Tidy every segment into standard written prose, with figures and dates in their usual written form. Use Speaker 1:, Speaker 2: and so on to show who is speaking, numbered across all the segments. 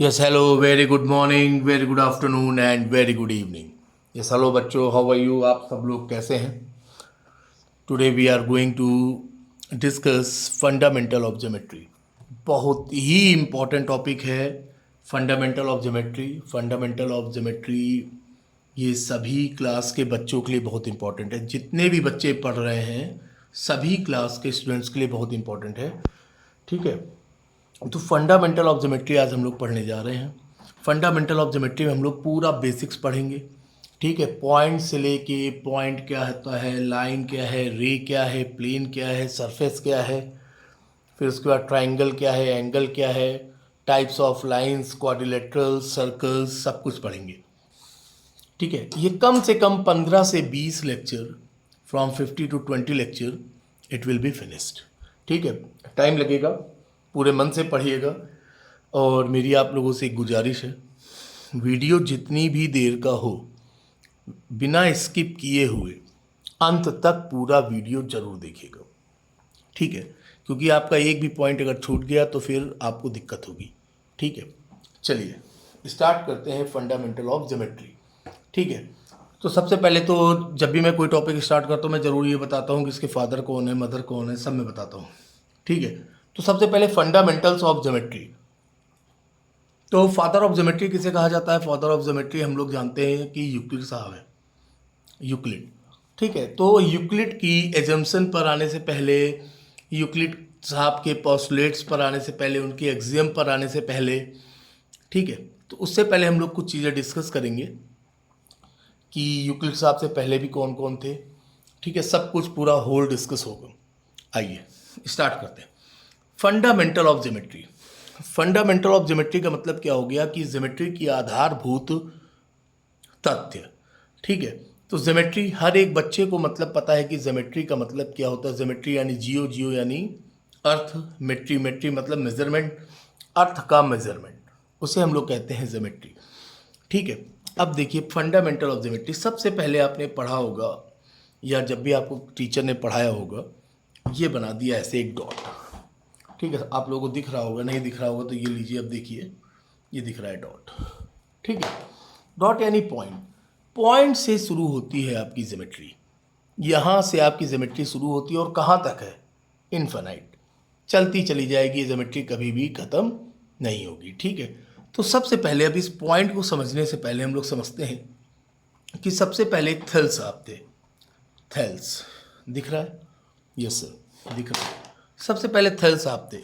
Speaker 1: Yes hello very good morning very good afternoon and very good evening. Yes hello बच्चों, how are you? आप सब लोग कैसे हैं? Today we are going to discuss fundamental of geometry. बहुत ही important topic है fundamental of geometry. Fundamental of geometry ये सभी क्लास के बच्चों के लिए बहुत इंपॉर्टेंट है। जितने भी बच्चे पढ़ रहे हैं सभी क्लास के स्टूडेंट्स के लिए बहुत इंपॉर्टेंट है। ठीक है, तो फंडामेंटल ऑफ ज्योमेट्री आज हम लोग पढ़ने जा रहे हैं। फंडामेंटल ऑफ ज्योमेट्री में हम लोग पूरा बेसिक्स पढ़ेंगे। ठीक है, पॉइंट से लेके पॉइंट क्या होता है, लाइन क्या है, रे क्या है, प्लेन क्या है, सरफेस क्या है, फिर उसके बाद ट्राइंगल क्या है, एंगल क्या है, types of lines, quadrilaterals, circles, सब कुछ पढ़ेंगे। ठीक है, ये कम से कम 15 से 20 lecture, from 50 to 20 lecture it will be finished. ठीक है, टाइम लगेगा, पूरे मन से पढ़िएगा। और मेरी आप लोगों से एक गुजारिश है, वीडियो जितनी भी देर का हो बिना स्किप किए हुए अंत तक पूरा वीडियो जरूर देखिएगा। ठीक है, क्योंकि आपका एक भी पॉइंट अगर छूट गया तो फिर आपको दिक्कत होगी। ठीक है, चलिए स्टार्ट करते हैं फंडामेंटल ऑफ ज्योमेट्री। ठीक है, तो सबसे पहले तो जब भी मैं कोई टॉपिक स्टार्ट करता हूँ मैं ज़रूर ये बताता हूँ कि इसके फादर कौन है, मदर कौन है, सब मैं बताता हूँ। ठीक है, तो सबसे पहले फंडामेंटल्स ऑफ ज्योमेट्री। तो फादर ऑफ ज्योमेट्री किसे कहा जाता है? फादर ऑफ ज्योमेट्री हम लोग जानते हैं कि यूक्लिड साहब है, यूक्लिड। ठीक है, तो यूक्लिड की एजम्पशन पर आने से पहले, यूक्लिड साहब के पोस्टुलेट्स पर आने से पहले, उनके एक्सियम पर आने से पहले, ठीक है, तो उससे पहले हम लोग कुछ चीज़ें डिस्कस करेंगे कि यूक्लिड साहब से पहले भी कौन कौन थे। ठीक है, सब कुछ पूरा होल डिस्कस होगा। आइए स्टार्ट करते हैं। Fundamental of geometry. Fundamental of geometry का मतलब क्या हो गया कि ज्योमेट्री की आधारभूत तथ्य। ठीक है, तो ज्योमेट्री हर एक बच्चे को मतलब पता है कि ज्योमेट्री का मतलब क्या होता है। ज्योमेट्री यानी जियो, जियो यानी अर्थ, मेट्री, मेट्री मतलब मेजरमेंट, अर्थ का मेजरमेंट, उसे हम लोग कहते हैं ज्योमेट्री। ठीक है, अब देखिए फंडामेंटल ऑफ ज्योमेट्री, सबसे पहले आपने पढ़ा होगा या जब भी आपको टीचर ने पढ़ाया होगा, ये बना दिया ऐसे एक डॉट। ठीक है, आप लोगों को दिख रहा होगा, नहीं दिख रहा होगा तो ये लीजिए, अब देखिए ये दिख रहा है डॉट। ठीक है, डॉट यानी पॉइंट। पॉइंट से शुरू होती है आपकी ज्योमेट्री, यहाँ से आपकी ज्योमेट्री शुरू होती है और कहाँ तक है? इनफाइनाइट, चलती चली जाएगी ज्योमेट्री, कभी भी ख़त्म नहीं होगी। ठीक है, तो सबसे पहले अब इस पॉइंट को समझने से पहले हम लोग समझते हैं कि सबसे पहले थेल्स आप थे। थेल्स दिख रहा है? यस सर, दिख रहा है। सबसे पहले थेल्स आप थे।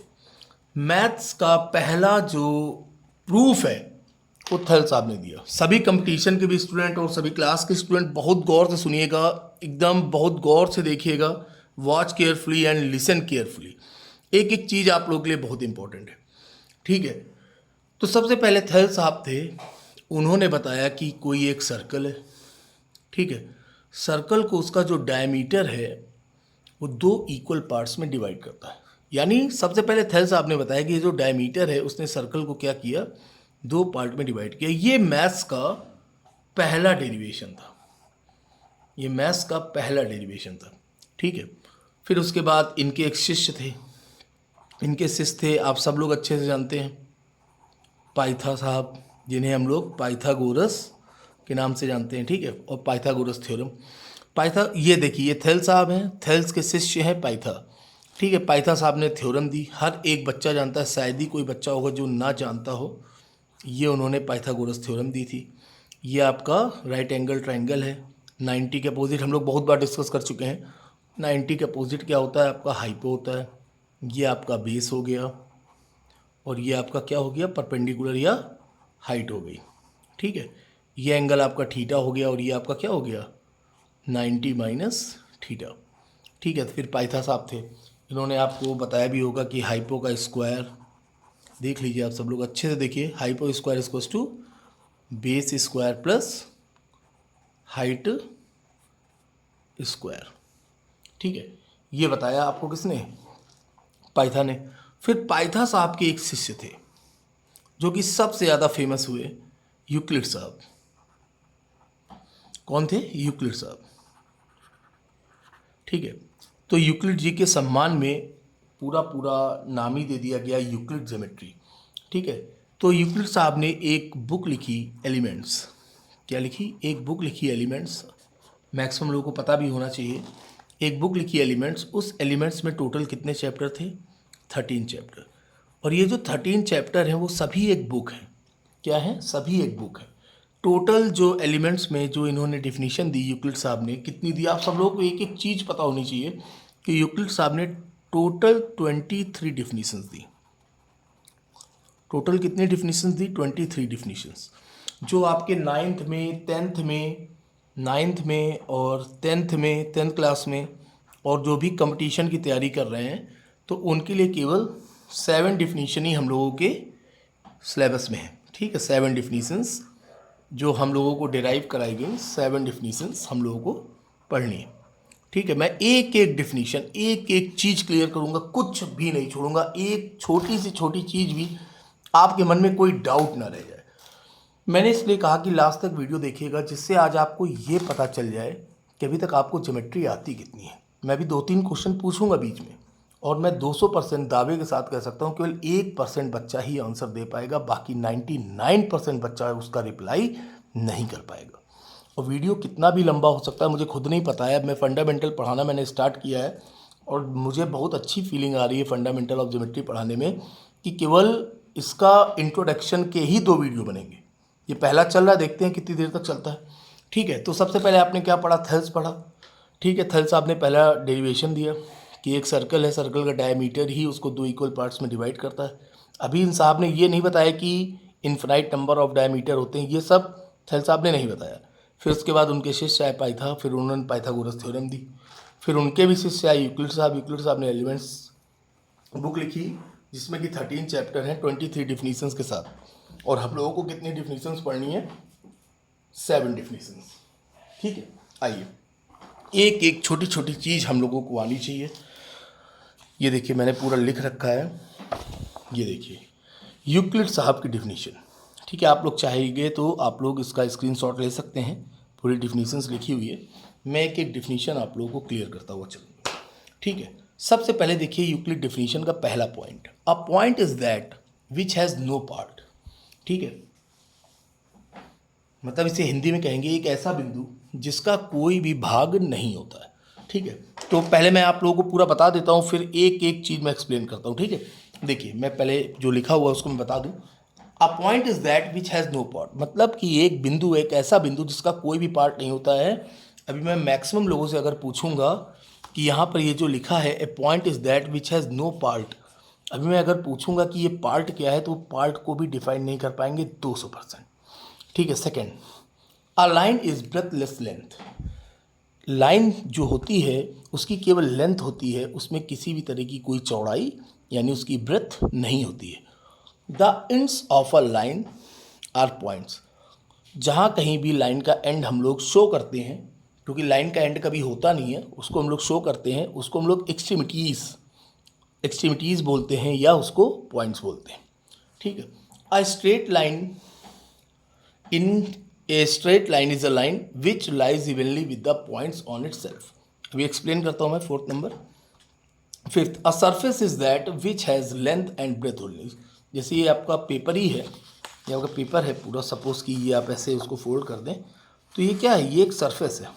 Speaker 1: मैथ्स का पहला जो प्रूफ है वो थल साहब ने दिया। सभी कंपटीशन के भी स्टूडेंट और सभी क्लास के स्टूडेंट बहुत गौर से सुनिएगा, एकदम बहुत गौर से देखिएगा, watch carefully and listen carefully. एक एक चीज़ आप लोगों के लिए बहुत इंपॉर्टेंट है। ठीक है, तो सबसे पहले थल साहब थे, उन्होंने बताया कि कोई एक सर्कल है। ठीक है, सर्कल को उसका जो डायमीटर है वो दो इक्वल पार्ट्स में डिवाइड करता है। यानी सबसे पहले थेल साहब ने बताया कि ये जो डायमीटर है उसने सर्कल को क्या किया, दो पार्ट में डिवाइड किया। ये मैथ्स का पहला डेरिवेशन था, ये मैथ्स का पहला डेरिवेशन था। ठीक है, फिर उसके बाद इनके एक शिष्य थे, इनके शिष्य थे आप सब लोग अच्छे से जानते हैं, पाइथा साहब, जिन्हें हम लोग पाइथागोरस के नाम से जानते हैं। ठीक है, और पाइथागोरस थ्योरम। पाइथा, ये देखिए ये थेल्स साहब हैं, थेल्स के शिष्य हैं पाइथा। ठीक है, पाइथा साहब ने थ्योरम दी, हर एक बच्चा जानता है, शायद ही कोई बच्चा होगा जो ना जानता हो। ये उन्होंने पाइथागोरस थ्योरम दी थी। ये आपका राइट एंगल ट्रायंगल है। 90 के अपोजिट हम लोग बहुत बार डिस्कस कर चुके हैं। 90 के अपोजिट क्या होता है? आपका हाइपो होता है। ये आपका बेस हो गया और ये आपका क्या हो गया? परपेंडिकुलर या हाइट हो गई। ठीक है, ये एंगल आपका थीटा हो गया और ये आपका क्या हो गया? 90 माइनस थीटा। ठीक है, तो फिर पाइथा साहब थे, इन्होंने आपको बताया भी होगा कि हाइपो का स्क्वायर, देख लीजिए आप सब लोग अच्छे से देखिए, hypo square equals to base square plus height square. ठीक है, ये बताया आपको किसने? पाइथा ने। फिर पाइथा साहब के एक शिष्य थे जो कि सबसे ज़्यादा फेमस हुए, यूक्लिड साहब। कौन थे? यूक्लिड साहब। ठीक है, तो यूक्लिड जी के सम्मान में पूरा पूरा नाम ही दे दिया गया यूक्लिड ज्योमेट्री। ठीक है, तो यूक्लिड साहब ने एक बुक लिखी एलिमेंट्स। क्या लिखी? एक बुक लिखी एलिमेंट्स। मैक्सिमम लोगों को पता भी होना चाहिए। एक बुक लिखी एलिमेंट्स। उस एलिमेंट्स में टोटल कितने चैप्टर थे? 13 चैप्टर। और ये जो 13 चैप्टर हैं वो सभी एक बुक है। क्या है? सभी एक बुक है। टोटल जो एलिमेंट्स में जो इन्होंने डिफिनीशन दी यूक्लिड साहब ने, कितनी दी? आप सब लोगों को एक एक चीज़ पता होनी चाहिए कि यूक्लिड साहब ने टोटल 23 डिफिनीशंस दी। टोटल कितनी डिफिनीशंस दी? 23 डिफिनीशंस, जो आपके नाइन्थ में, और टेंथ क्लास में, और जो भी कंपटीशन की तैयारी कर रहे हैं तो उनके लिए केवल 7 डिफिनीशन ही हम लोगों के सिलेबस में है। ठीक है, 7 डिफिनीशंस जो हम लोगों को डिराइव कराई गई, 7 डिफिनीशंस हम लोगों को पढ़नी है। ठीक है, मैं एक एक डिफिनीशन, एक एक चीज़ क्लियर करूँगा, कुछ भी नहीं छोड़ूंगा। एक छोटी से छोटी चीज़ भी आपके मन में कोई डाउट ना रह जाए। मैंने इसलिए कहा कि लास्ट तक वीडियो देखिएगा, जिससे आज आपको ये पता चल जाए कि अभी तक आपको ज्योमेट्री आती कितनी है। मैं भी 2-3 क्वेश्चन पूछूंगा बीच में, और मैं 200% दावे के साथ कह सकता हूँ केवल 1% बच्चा ही आंसर दे पाएगा, बाकी 99% बच्चा उसका रिप्लाई नहीं कर पाएगा। और वीडियो कितना भी लंबा हो सकता है मुझे खुद नहीं पता है। अब मैं फंडामेंटल पढ़ाना मैंने स्टार्ट किया है और मुझे बहुत अच्छी फीलिंग आ रही है फंडामेंटल ऑफ ज्योमेट्री पढ़ाने में, कि केवल इसका इंट्रोडक्शन के ही 2 वीडियो बनेंगे। ये पहला चल रहा है, देखते हैं कितनी देर तक चलता है। ठीक है, तो सबसे पहले आपने क्या पढ़ा? थेल्स पढ़ा। ठीक है, थेल्स आपने पहला डेरिवेशन दिया कि एक सर्कल है, सर्कल का डायमीटर ही उसको 2 इक्वल पार्ट्स में डिवाइड करता है। अभी इन साहब ने ये नहीं बताया कि इन्फिनाइट नंबर ऑफ डायमीटर होते हैं, ये सब थेल्स साहब ने नहीं बताया। फिर उसके बाद उनके शिष्य आए पाइथा, फिर उन्होंने पाइथागोरस थ्योरम दी। फिर उनके भी शिष्य आए यूक्लिड साहब। यूक्लिड साहब ने एलिमेंट्स बुक लिखी, जिसमें कि 13 चैप्टर हैं 23 डिफिनीशंस के साथ। और हम लोगों को कितनी डिफिनीशंस पढ़नी है? 7 डिफिनीशंस। ठीक है, आइए एक एक छोटी छोटी चीज़ हम लोगों को आनी चाहिए। ये देखिए मैंने पूरा लिख रखा है, ये देखिए यूक्लिड साहब की डिफिनीशन। ठीक है, आप लोग चाहेंगे तो आप लोग इसका स्क्रीनशॉट ले सकते हैं, पूरी डिफिनीशंस लिखी हुई है। मैं एक एक डिफिनीशन आप लोगों को क्लियर करता हुआ चलूँगा। ठीक है, सबसे पहले देखिए यूक्लिड डिफिनीशन का पहला point, a point is that which has no part. ठीक है, मतलब इसे हिंदी में कहेंगे एक ऐसा बिंदु जिसका कोई भी भाग नहीं होता है। ठीक है, तो पहले मैं आप लोगों को पूरा बता देता हूँ, फिर एक एक चीज़ मैं एक्सप्लेन करता हूँ। ठीक है, देखिए मैं पहले जो लिखा हुआ है उसको मैं बता दूँ। A point is that which has no part, मतलब कि एक बिंदु, एक ऐसा बिंदु जिसका कोई भी पार्ट नहीं होता है। अभी मैं मैक्सिमम लोगों से अगर पूछूंगा कि यहाँ पर ये जो लिखा है A point is that which has no part, अभी मैं अगर पूछूंगा कि ये पार्ट क्या है तो वो पार्ट को भी डिफाइन नहीं कर पाएंगे 200%। ठीक है, second, a line is breathless length. Line जो होती है उसकी केवल लेंथ होती है, उसमें किसी भी तरह की कोई चौड़ाई यानी उसकी ब्रेथ नहीं होती है। The ends of a line are points, जहाँ कहीं भी लाइन का एंड हम लोग शो करते हैं, क्योंकि लाइन का एंड कभी होता नहीं है, उसको हम लोग शो करते हैं, उसको हम लोग एक्सट्रीमिटीज़ बोलते हैं या उसको पॉइंट्स बोलते हैं। ठीक है, a straight line in a straight line is a line which lies evenly with the points on itself. अभी एक्सप्लेन करता हूँ मैं 4th number. 5th, a surface is that which has length and breadth only. जैसे ये आपका paper ही है, ये आपका पेपर है पूरा, सपोज कि ये आप ऐसे उसको फोल्ड कर दें तो ये क्या है? ये एक सरफेस है।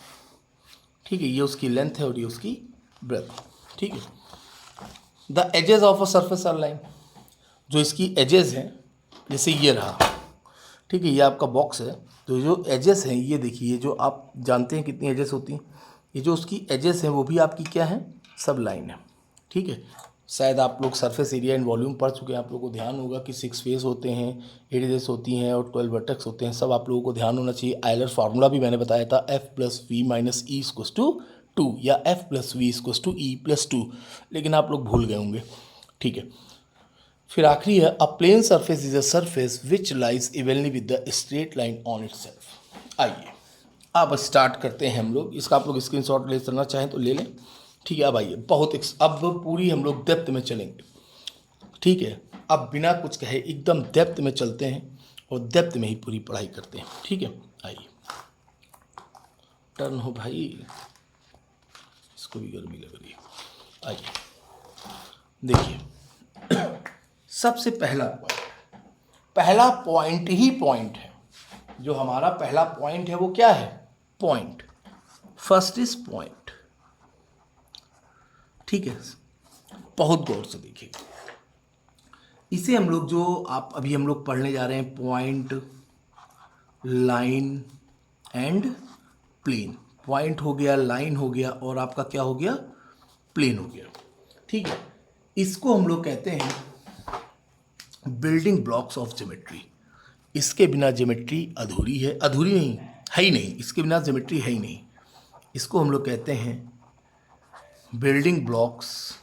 Speaker 1: ठीक है, ये उसकी लेंथ है और ये उसकी ब्रेथ। ठीक है, the edges of a surface are line, जो इसकी एजेस हैं, जैसे ये रहा। ठीक है, ये आपका बॉक्स है, तो जो एजेस हैं ये देखिए, जो आप जानते हैं कितनी एजेस होती हैं, ये जो उसकी एजेस हैं वो भी आपकी क्या है? सब लाइन है। ठीक है, शायद आप लोग सरफेस एरिया एंड वॉल्यूम पढ़ चुके हैं, आप लोगों को ध्यान होगा कि 6 फेस होते हैं, 8 एजेस होती हैं और 12 वर्टेक्स होते हैं, सब आप लोगों को ध्यान होना चाहिए। आयलर फार्मूला भी मैंने बताया था, F+V-E=2 या F+V=E+2, लेकिन आप लोग भूल गए होंगे। ठीक है, फिर आखिरी है, a plane surface is a surface which lies evenly with the straight line on itself. आइए अब स्टार्ट करते हैं हम लोग, इसका आप लोग स्क्रीनशॉट ले करना चाहें तो ले लें। ठीक है, अब आइए अब पूरी हम लोग डेप्थ में चलेंगे। ठीक है, अब बिना कुछ कहे एकदम डेप्थ में चलते हैं और डेप्थ में ही पूरी पढ़ाई करते हैं। ठीक है, आइए टर्न हो भाई, इसको भी गर्मी लग रही है। आइए देखिए सबसे पहला पॉइंट, पहला पॉइंट ही पॉइंट है, जो हमारा पहला पॉइंट है वो क्या है? पॉइंट। First is point. ठीक है, बहुत गौर से देखिए, इसे हम लोग जो आप अभी हम लोग पढ़ने जा रहे हैं, point, line and plane. Point हो गया, लाइन हो गया, और आपका क्या हो गया? प्लेन हो गया। ठीक है, इसको हम लोग कहते हैं बिल्डिंग ब्लॉक्स ऑफ ज्योमेट्री। इसके बिना ज्योमेट्री अधूरी है, अधूरी नहीं है ही नहीं, इसके बिना ज्योमेट्री है ही नहीं। इसको हम लोग कहते हैं building blocks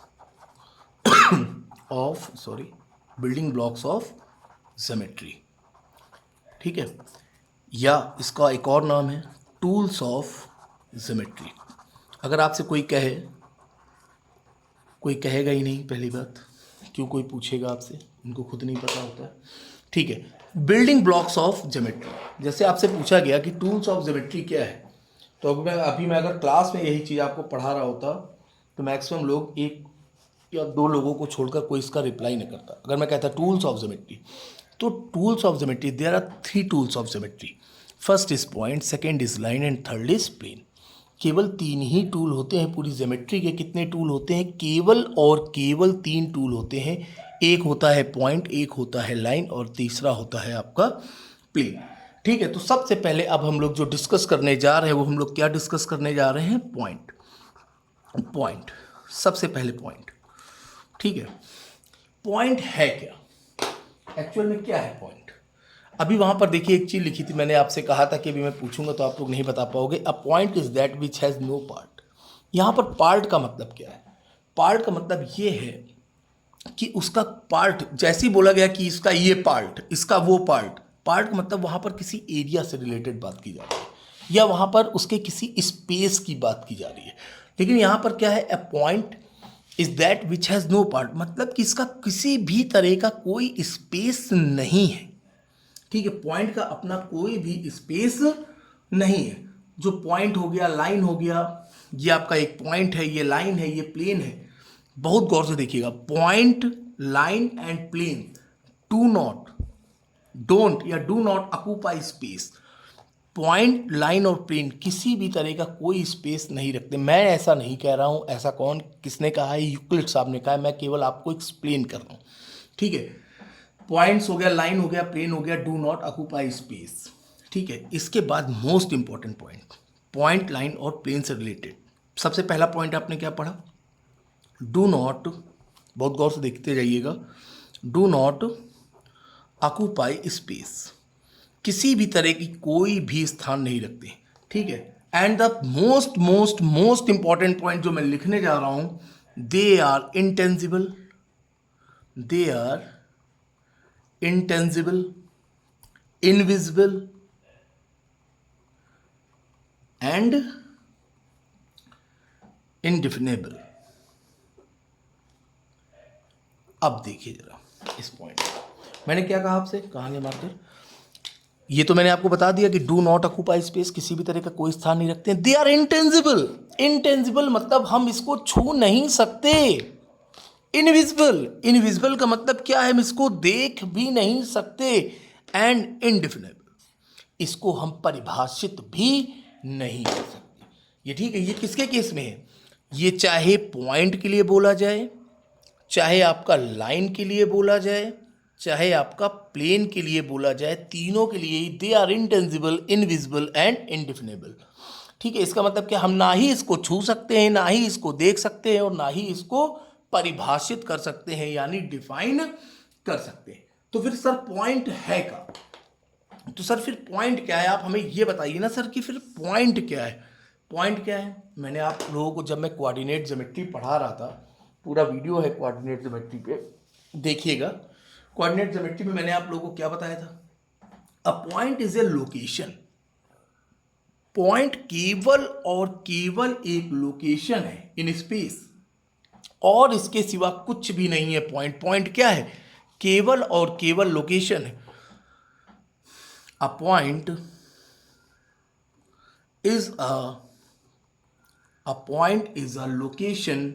Speaker 1: building blocks of geometry. ठीक है, या इसका एक और नाम है टूल्स ऑफ ज्योमेट्री। अगर आपसे कोई कहे, कोई कहेगा ही नहीं, पहली बात, क्यों कोई पूछेगा आपसे, उनको खुद नहीं पता होता है। ठीक है, बिल्डिंग ब्लॉक्स ऑफ ज्योमेट्री। जैसे आपसे पूछा गया कि टूल्स ऑफ ज्योमेट्री क्या है, तो अभी मैं अगर क्लास में यही चीज़ आपको पढ़ा रहा होता तो मैक्सिमम लोग एक या दो लोगों को छोड़कर कोई इसका रिप्लाई नहीं करता। अगर मैं कहता टूल्स ऑफ ज्योमेट्री, तो tools of geometry, there are 3 tools of geometry. First is point, second is line and third is plane. केवल 3 ही टूल होते हैं पूरी ज्योमेट्री के। कितने टूल होते हैं? केवल और केवल 3 टूल होते हैं। एक होता है पॉइंट, एक होता है लाइन, और तीसरा होता है आपका प्लेन। ठीक है, तो सबसे पहले अब हम लोग जो डिस्कस करने जा रहे हैं वो हम लोग क्या डिस्कस करने जा रहे हैं? पॉइंट। पॉइंट, सबसे पहले पॉइंट। ठीक है, पॉइंट है क्या? एक्चुअल में क्या है पॉइंट? अभी वहां पर देखिए एक चीज लिखी थी, मैंने आपसे कहा था कि अभी मैं पूछूंगा तो आप लोग नहीं बता पाओगे। A point is that which has no part. यहां पर पार्ट का मतलब क्या है? पार्ट का मतलब ये है कि उसका पार्ट, जैसे ही बोला गया कि इसका ये पार्ट, इसका वो पार्ट। पार्ट का मतलब वहां पर किसी एरिया से रिलेटेड बात की जा रही है, या वहां पर उसके किसी स्पेस की बात की जा रही है। लेकिन यहां पर क्या है? A point is that which has no part, मतलब कि इसका किसी भी तरह का कोई स्पेस नहीं है। ठीक है, पॉइंट का अपना कोई भी स्पेस नहीं है। जो पॉइंट हो गया, लाइन हो गया, ये आपका एक पॉइंट है, ये लाइन है, ये प्लेन है। बहुत गौर से देखिएगा, point, line and plane do not, don't या do not occupy space. Point, line और प्लेन किसी भी तरह का कोई स्पेस नहीं रखते। मैं ऐसा नहीं कह रहा हूं, ऐसा कौन, किसने कहा है? यूक्लिड साहब ने कहा है। मैं केवल आपको एक्सप्लेन कर रहा हूं। ठीक है, पॉइंट्स हो गया, लाइन हो गया, प्लेन हो गया, डू नॉट ऑक्यूपाई स्पेस। ठीक है, इसके बाद most important point, point, line और प्लेन से रिलेटेड सबसे पहला पॉइंट आपने क्या पढ़ा? डू नॉट, बहुत गौर से देखते जाइएगा, डू नॉट ऑक्यूपाई स्पेस, किसी भी तरह की कोई भी स्थान नहीं रखते। ठीक है, and the most most most important point जो मैं लिखने जा रहा हूं, दे आर इंटेंजिबल, दे आर intangible, invisible and indefinable। अब देखिए जरा इस पॉइंट, मैंने क्या कहा आपसे, कहांगे मार्कर? ये तो मैंने आपको बता दिया कि डू नॉट ऑक्यूपाई स्पेस, किसी भी तरह का कोई स्थान नहीं रखते हैं। दे आर इंटेंजिबल, इंटेंजिबल मतलब हम इसको छू नहीं सकते। इनविजिबल, इनविजिबल का मतलब क्या है? हम इसको देख भी नहीं सकते। एंड इनडिफिनेबल, इसको हम परिभाषित भी नहीं कर सकते। ये ठीक है, ये किसके केस में है? ये चाहे पॉइंट के लिए बोला जाए, चाहे आपका लाइन के लिए बोला जाए, चाहे आपका प्लेन के लिए बोला जाए, तीनों के लिए they are intangible, invisible and indefinable. ठीक है, इसका मतलब कि हम ना ही इसको छू सकते हैं, ना ही इसको देख सकते हैं, और ना ही इसको परिभाषित कर सकते हैं, यानी डिफाइन कर सकते हैं। तो फिर सर पॉइंट है का, तो सर फिर पॉइंट क्या है? आप हमें ये बताइए ना सर कि फिर पॉइंट क्या है? पॉइंट क्या है? मैंने आप लोगों को जब मैं कोऑर्डिनेट ज्योमेट्री पढ़ा रहा था, पूरा वीडियो है कोऑर्डिनेट ज्योमेट्री पे, देखिएगा। कोऑर्डिनेट ज्योमेट्री में मैंने आप लोगों को क्या बताया था? अ point is a location. Point केवल और केवल एक लोकेशन है इन स्पेस, और इसके सिवा कुछ भी नहीं है। पॉइंट, पॉइंट क्या है? केवल और केवल लोकेशन है। A point is a point is a location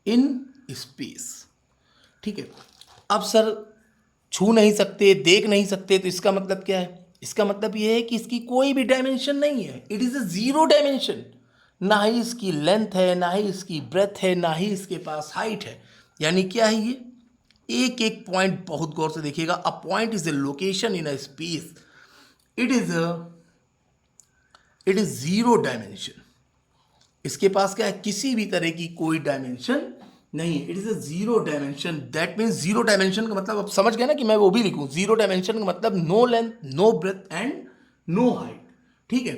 Speaker 1: in space. ठीक है, अब सर छू नहीं सकते, देख नहीं सकते, तो इसका मतलब क्या है? इसका मतलब ये है कि इसकी कोई भी डायमेंशन नहीं है, it is a zero dimension. ना ही इसकी लेंथ है, ना ही इसकी ब्रेथ है, ना ही इसके पास हाइट है। यानी क्या है ये? एक एक पॉइंट बहुत गौर से देखिएगा। अ point is a location in a space, it is zero dimension. इसके पास क्या है? किसी भी तरह की कोई डायमेंशन नहीं। It is a zero dimension. That means zero dimension का मतलब अब समझ गए ना कि मैं वो भी लिखूं। जीरो डायमेंशन का मतलब no length, no breadth and no height. ठीक है।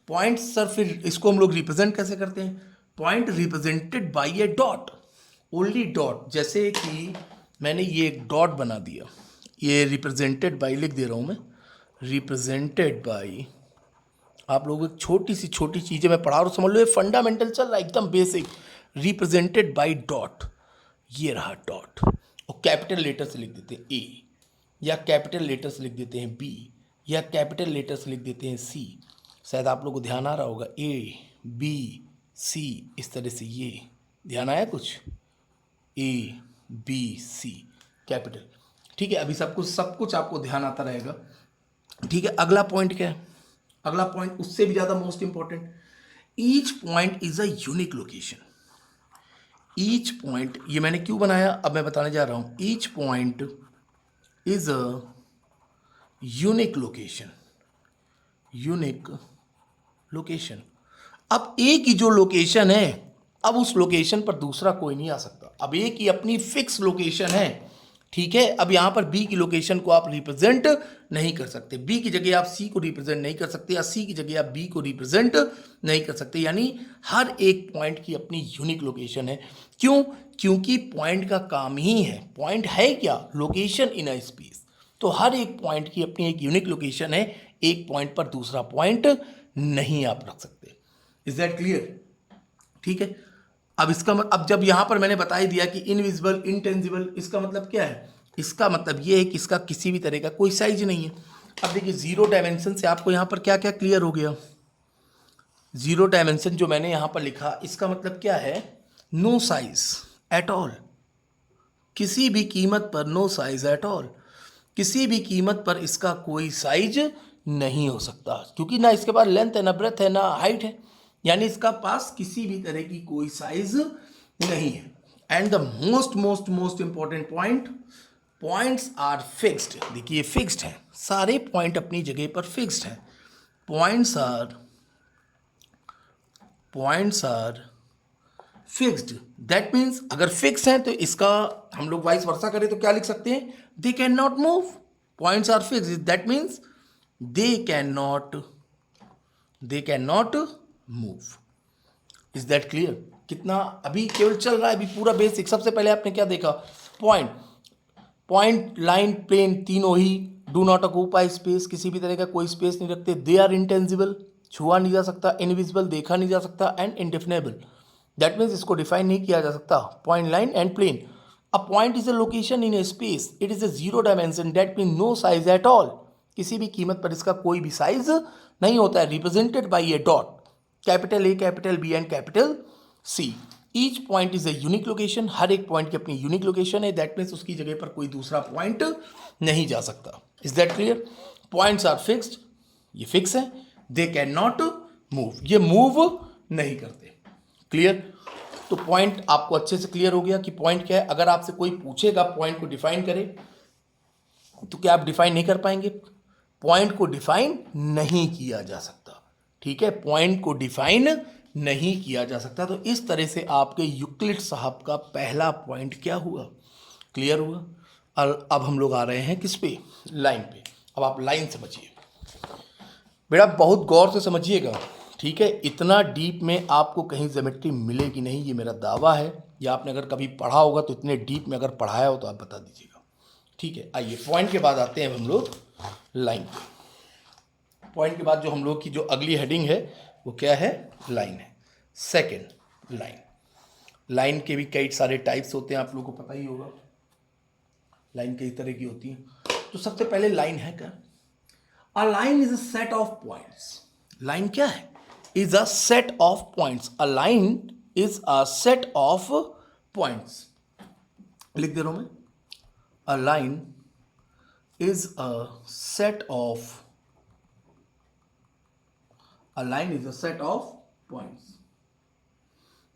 Speaker 1: पॉइंट सर फिर इसको हम लोग रिप्रेजेंट कैसे करते हैं? Point represented by a dot, only dot. जैसे कि मैंने ये एक डॉट बना दिया, ये रिप्रेजेंटेड बाई लिख दे रहा हूं मैं, रिप्रेजेंटेड बाई। आप लोगों को छोटी चीज़ें मैं पढ़ा रहा हूँ, समझ लो ये फंडामेंटल चल रहा है, एकदम बेसिक। रिप्रेजेंटेड बाय डॉट, ये रहा डॉट। और कैपिटल लेटर से लिख देते हैं ए, या कैपिटल लेटर से लिख देते हैं बी, या कैपिटल लेटर से लिख देते हैं सी। शायद आप लोगों को ध्यान आ रहा होगा, ए बी सी, इस तरह से। ये ध्यान आया कुछ? A B C capital. ठीक है, अभी सब कुछ आपको ध्यान आता रहेगा। ठीक है, अगला पॉइंट क्या है? अगला पॉइंट उससे भी ज्यादा most important, each point is a unique location. Each point, ये मैंने क्यों बनाया अब मैं बताने जा रहा हूं। Each point is a unique location, unique location. अब ए की जो लोकेशन है, अब उस लोकेशन पर दूसरा कोई नहीं आ सकता। अब ए की अपनी फिक्स लोकेशन है, ठीक है। अब यहां पर बी की लोकेशन को आप रिप्रेजेंट नहीं कर सकते। बी की जगह आप सी को रिप्रेजेंट नहीं कर सकते, या सी की जगह आप बी को रिप्रेजेंट नहीं कर सकते। यानी हर एक पॉइंट की अपनी यूनिक लोकेशन है। क्यों? क्योंकि पॉइंट का काम ही है, पॉइंट है क्या? Location in a space. तो हर एक पॉइंट की अपनी एक यूनिक लोकेशन है, एक पॉइंट पर दूसरा पॉइंट नहीं आप रख सकते। Is that clear? ठीक है। अब अब जब यहां पर मैंने बता ही दिया कि इनविजिबल, इंटेंजिबल, इसका मतलब क्या है? इसका मतलब यह है कि इसका किसी भी तरह का कोई साइज नहीं है। अब देखिए, जीरो डायमेंशन से आपको यहां पर क्या क्या क्लियर हो गया? जीरो डायमेंशन जो मैंने यहां पर लिखा, इसका मतलब क्या है? नो साइज एट ऑल, किसी भी कीमत पर नो साइज एट ऑल। किसी भी कीमत पर इसका कोई साइज नहीं हो सकता, क्योंकि ना इसके पास लेंथ है, ना ब्रेथ है, ना हाइट है। यानी इसका पास किसी भी तरह की कोई साइज नहीं है। And the most most most important point, points are fixed. देखिए फिक्स्ड है, सारे पॉइंट अपनी जगह पर फिक्स्ड हैं। Points are fixed. That means अगर फिक्स है तो इसका हम लोग वाइस वर्सा करें तो क्या लिख सकते हैं? They can not move. Points are fixed, that means they can not move. Is that clear? कितना अभी केवल चल रहा है, अभी पूरा बेसिक। सबसे पहले आपने क्या देखा? पॉइंट, लाइन, प्लेन, तीनों ही डू नॉट ऑक्यूपाई स्पेस, किसी भी तरह का कोई स्पेस नहीं रखते। दे आर इंटेंजिबल, छुआ नहीं जा सकता। इनविजिबल, देखा नहीं जा सकता। एंड इंडेफिनेबल, दैट मीन्स इसको डिफाइन नहीं किया जा सकता। Point, line and plane. A point is a location in a space, it is a zero dimension, that mean no size at all. किसी भी कीमत पर इसका कोई भी साइज नहीं होता है। Represented by a dot, capital A, capital B and capital C. Each point is a unique location, हर एक पॉइंट की अपनी यूनिक लोकेशन है। दैट मीन्स उसकी जगह पर कोई दूसरा पॉइंट नहीं जा सकता। Is that clear? Points are fixed, ये फिक्स है। दे कैन नॉट मूव, ये मूव नहीं करते। क्लियर? तो पॉइंट आपको अच्छे से क्लियर हो गया कि पॉइंट क्या है। अगर आपसे कोई पूछेगा पॉइंट को डिफाइन करें, तो क्या आप डिफाइन नहीं कर पाएंगे? पॉइंट को डिफाइन नहीं किया जा सकता। ठीक है, पॉइंट को डिफाइन नहीं किया जा सकता। तो इस तरह से आपके यूक्लिड साहब का पहला पॉइंट क्या हुआ? क्लियर हुआ। और अब हम लोग आ रहे हैं किस पे? लाइन पे। अब आप लाइन समझिए बेटा, बहुत गौर से समझिएगा। ठीक है, इतना डीप में आपको कहीं ज्योमेट्री मिलेगी नहीं, ये मेरा दावा है। या आपने अगर कभी पढ़ा होगा तो इतने डीप में अगर पढ़ाया हो तो आप बता दीजिएगा। ठीक है, आइए पॉइंट के बाद आते हैं हम लोग लाइन पे। पॉइंट के बाद जो हम लोग की जो अगली हेडिंग है वो क्या है? लाइन है। Second, line. लाइन के भी कई सारे टाइप्स होते हैं, आप लोगों को पता ही होगा। लाइन कई तरह की होती है। तो सबसे पहले लाइन है क्या? A line is a set of points. Line क्या है? Is a set of points. A line is a set of points. लिख दे रहा हूं मैं। A line is a set of a line is a set of points.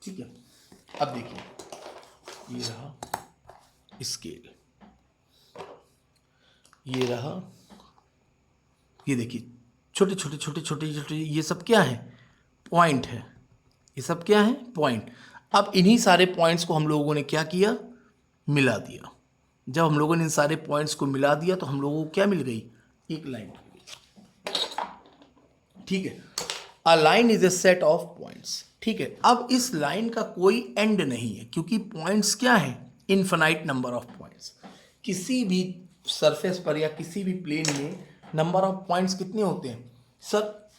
Speaker 1: ठीक है, अब देखिए ये रहा स्केल, ये रहा, ये देखिए छोटे छोटे छोटे छोटे छोटे ये सब क्या है, पॉइंट है, ये सब क्या है, पॉइंट। अब इन्हीं सारे पॉइंट्स को हम लोगों ने क्या किया, मिला दिया। जब हम लोगों ने इन सारे पॉइंट्स को मिला दिया तो हम लोगों को क्या मिल गई, एक लाइन मिल गई। ठीक है, a line is a set of points. ठीक है, अब इस लाइन का कोई एंड नहीं है क्योंकि पॉइंट्स क्या है, इनफाइनाइट नंबर ऑफ पॉइंट्स। किसी भी सरफेस पर या किसी भी प्लेन में नंबर ऑफ पॉइंट्स कितने होते हैं sir,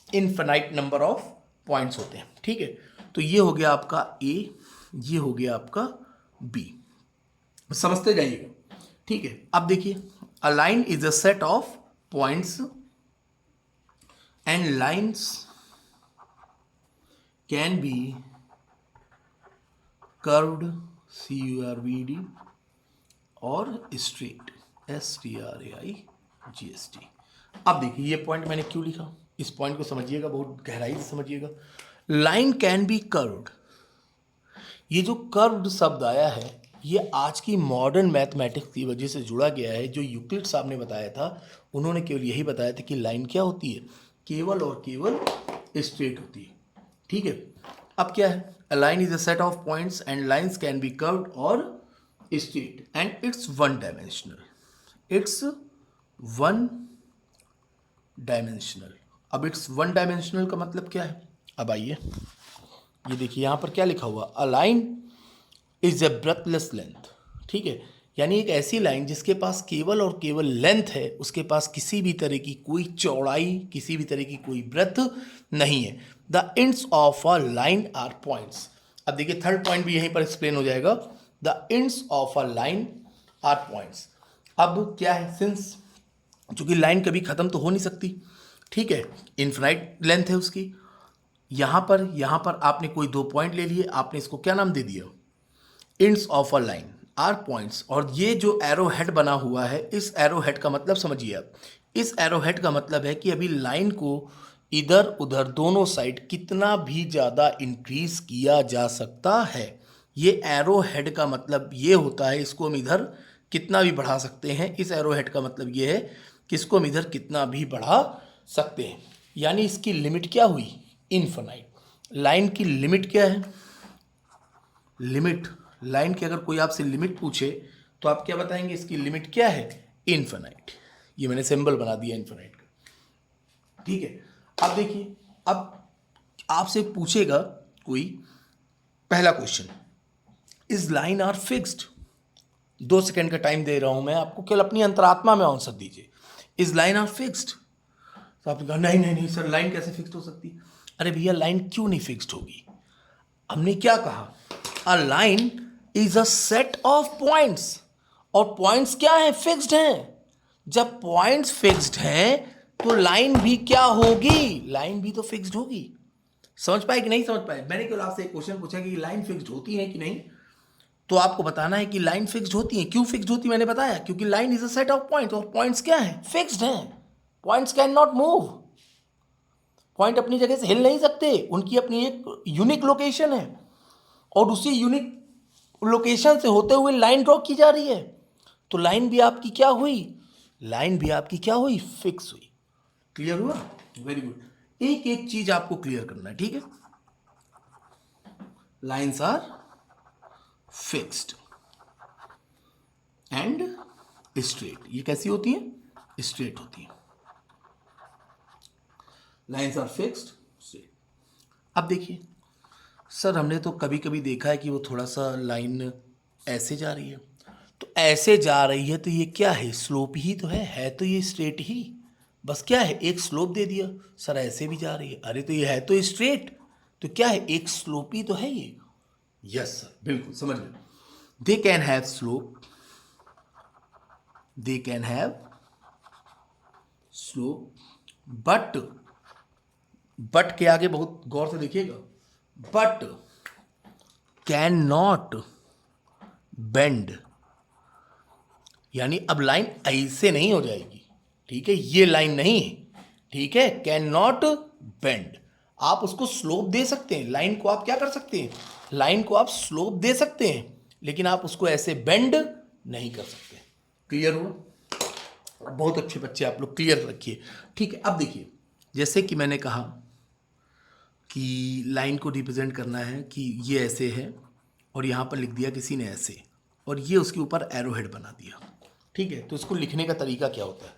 Speaker 1: infinite number of points होते हैं। ठीक है, तो ये हो गया आपका ए, ये हो गया आपका बी, समझते जाइएगा। ठीक है, अब देखिए अ line is a set of points and lines can be curved CURVD और स्ट्रेट STRAIGST। अब देखिए ये पॉइंट मैंने क्यों लिखा, इस पॉइंट को समझिएगा, बहुत गहराई से समझिएगा। लाइन कैन बी कर्व्ड, ये जो कर्व्ड शब्द आया है ये आज की मॉडर्न मैथमेटिक्स की वजह से जुड़ा गया है। जो यूक्लिड साहब ने बताया था, उन्होंने केवल यही बताया था कि लाइन क्या होती है, केवल और केवल स्ट्रेट होती है। ठीक है, अब क्या है, a line is a set of points and lines can be curved और straight and it's one dimensional, it's one dimensional. अब इट्स वन डायमेंशनल का मतलब क्या है, अब आइए ये देखिए यहाँ पर क्या लिखा हुआ, अ line is a breathless length. ठीक है, यानी एक ऐसी लाइन जिसके पास केवल और केवल लेंथ है, उसके पास किसी भी तरह की कोई चौड़ाई, किसी भी तरह की कोई ब्रेथ नहीं है। The ends of a line are points. अब देखिए थर्ड पॉइंट भी यहीं पर एक्सप्लेन हो जाएगा, the ends of a line are points. अब क्या है, सिंस चूंकि लाइन कभी खत्म तो हो नहीं सकती, ठीक है, इन्फिनाइट लेंथ है उसकी, यहाँ पर आपने कोई दो पॉइंट ले लिए, आपने इसको क्या नाम दे दिया, ends of a line are points. और ये जो एरो हेड बना हुआ है, इस एरो हेड का मतलब समझिए आप, इस एरो हेड का मतलब है कि अभी लाइन को इधर उधर दोनों साइड कितना भी ज़्यादा इंक्रीज किया जा सकता है। ये एरो हेड का मतलब ये होता है, इसको हम इधर कितना भी बढ़ा सकते हैं। इस एरो हेड का मतलब ये है कि इसको हम इधर कितना भी बढ़ा सकते हैं, यानी इसकी लिमिट क्या हुई, इनफाइनाइट। लाइन की लिमिट क्या है, लिमिट, लाइन की अगर कोई आपसे लिमिट पूछे तो आप क्या बताएंगे, इसकी लिमिट क्या है, इनफाइनाइट। ये मैंने सिंबल बना दिया इनफाइनाइट का। ठीक है, अब देखिए, अब आपसे पूछेगा कोई, पहला question, is line are fixed. 2 second का टाइम दे रहा हूं मैं आपको, केवल अपनी अंतरात्मा में आंसर दीजिए, इज लाइन आर फिक्स्ड। तो आपने कहा नहीं नहीं नहीं सर, लाइन कैसे फिक्स्ड हो सकती है। अरे भैया लाइन क्यों नहीं फिक्स्ड होगी, हमने क्या कहा, अ line is a set of points, और पॉइंट्स क्या है, फिक्स्ड हैं। जब पॉइंट्स फिक्स्ड हैं तो लाइन भी क्या होगी, लाइन भी तो फिक्स्ड होगी। समझ पाए कि नहीं समझ पाए, मैंने केवल आपसे एक क्वेश्चन पूछा कि लाइन फिक्स्ड होती है कि नहीं, तो आपको बताना है कि लाइन फिक्स्ड होती है। क्यों फिक्स्ड होती है मैंने बताया, क्योंकि line is a set of points, और पॉइंट्स क्या है, फिक्स्ड हैं। Points can not move, point अपनी जगह से हिल नहीं सकते, उनकी अपनी एक यूनिक लोकेशन है, और उसी यूनिक लोकेशन से होते हुए लाइन ड्रॉ की जा रही है। तो लाइन भी आपकी क्या हुई, लाइन भी आपकी क्या हुई, फिक्स हुई। क्लियर हुआ, वेरी गुड। एक एक चीज आपको क्लियर करना है, ठीक है। Lines are fixed and straight, ये कैसी होती है, स्ट्रेट होती है। Lines are fixed straight. अब देखिए सर, हमने तो कभी कभी देखा है कि वो थोड़ा सा लाइन ऐसे जा रही है, तो ऐसे जा रही है तो ये क्या है, स्लोप ही तो है तो ये स्ट्रेट ही, बस क्या है, एक स्लोप दे दिया। सर ऐसे भी जा रही है, अरे तो ये है तो स्ट्रेट, तो क्या है, एक स्लोप ही तो है ये। यस सर, बिल्कुल समझ गए। They can have slope, they can have slope, but के आगे बहुत गौर से देखिएगा, बट कैन नॉट बेंड यानी अब लाइन ऐसे नहीं हो जाएगी, ठीक है, ये लाइन नहीं है, ठीक है, कैन नॉट बेंड। आप उसको स्लोप दे सकते हैं, लाइन को आप क्या कर सकते हैं, लाइन को आप स्लोप दे सकते हैं, लेकिन आप उसको ऐसे बेंड नहीं कर सकते। क्लियर हुआ? बहुत अच्छे बच्चे आप लोग, क्लियर रखिए, ठीक है। अब देखिए, जैसे कि मैंने कहा कि लाइन को रिप्रेजेंट करना है कि ये ऐसे है और यहाँ पर लिख दिया किसी ने ऐसे, और ये उसके ऊपर एरो हेड बना दिया, ठीक है। तो इसको लिखने का तरीका क्या होता है?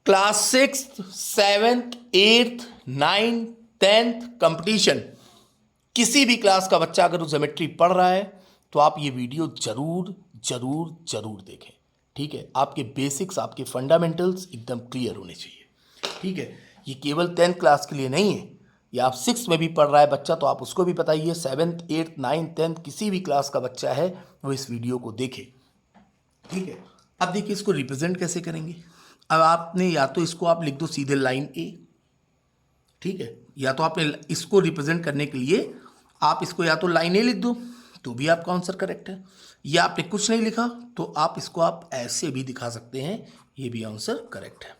Speaker 1: Class 6th 7th 8th 9th 10th competition, किसी भी क्लास का बच्चा अगर ज्योमेट्री पढ़ रहा है तो आप ये वीडियो जरूर जरूर जरूर देखें, ठीक है। आपके बेसिक्स, आपके फंडामेंटल्स एकदम क्लियर होने चाहिए, ठीक है। ये केवल 10th क्लास के लिए नहीं है, ये आप 6th में भी पढ़ रहा है बच्चा तो आप उसको भी बताइए, 7th 8th 9th 10th किसी भी क्लास का बच्चा है वो इस वीडियो को देखे, ठीक है। अब देखिए इसको रिप्रेजेंट कैसे करेंगे। अब आपने या तो इसको आप लिख दो सीधे लाइन ए, ठीक है, या तो आपने इसको रिप्रेजेंट करने के लिए आप इसको या तो लाइन ए लिख दो तो भी आपका आंसर करेक्ट है, या आपने कुछ नहीं लिखा तो आप इसको आप ऐसे भी दिखा सकते हैं, ये भी आंसर करेक्ट है,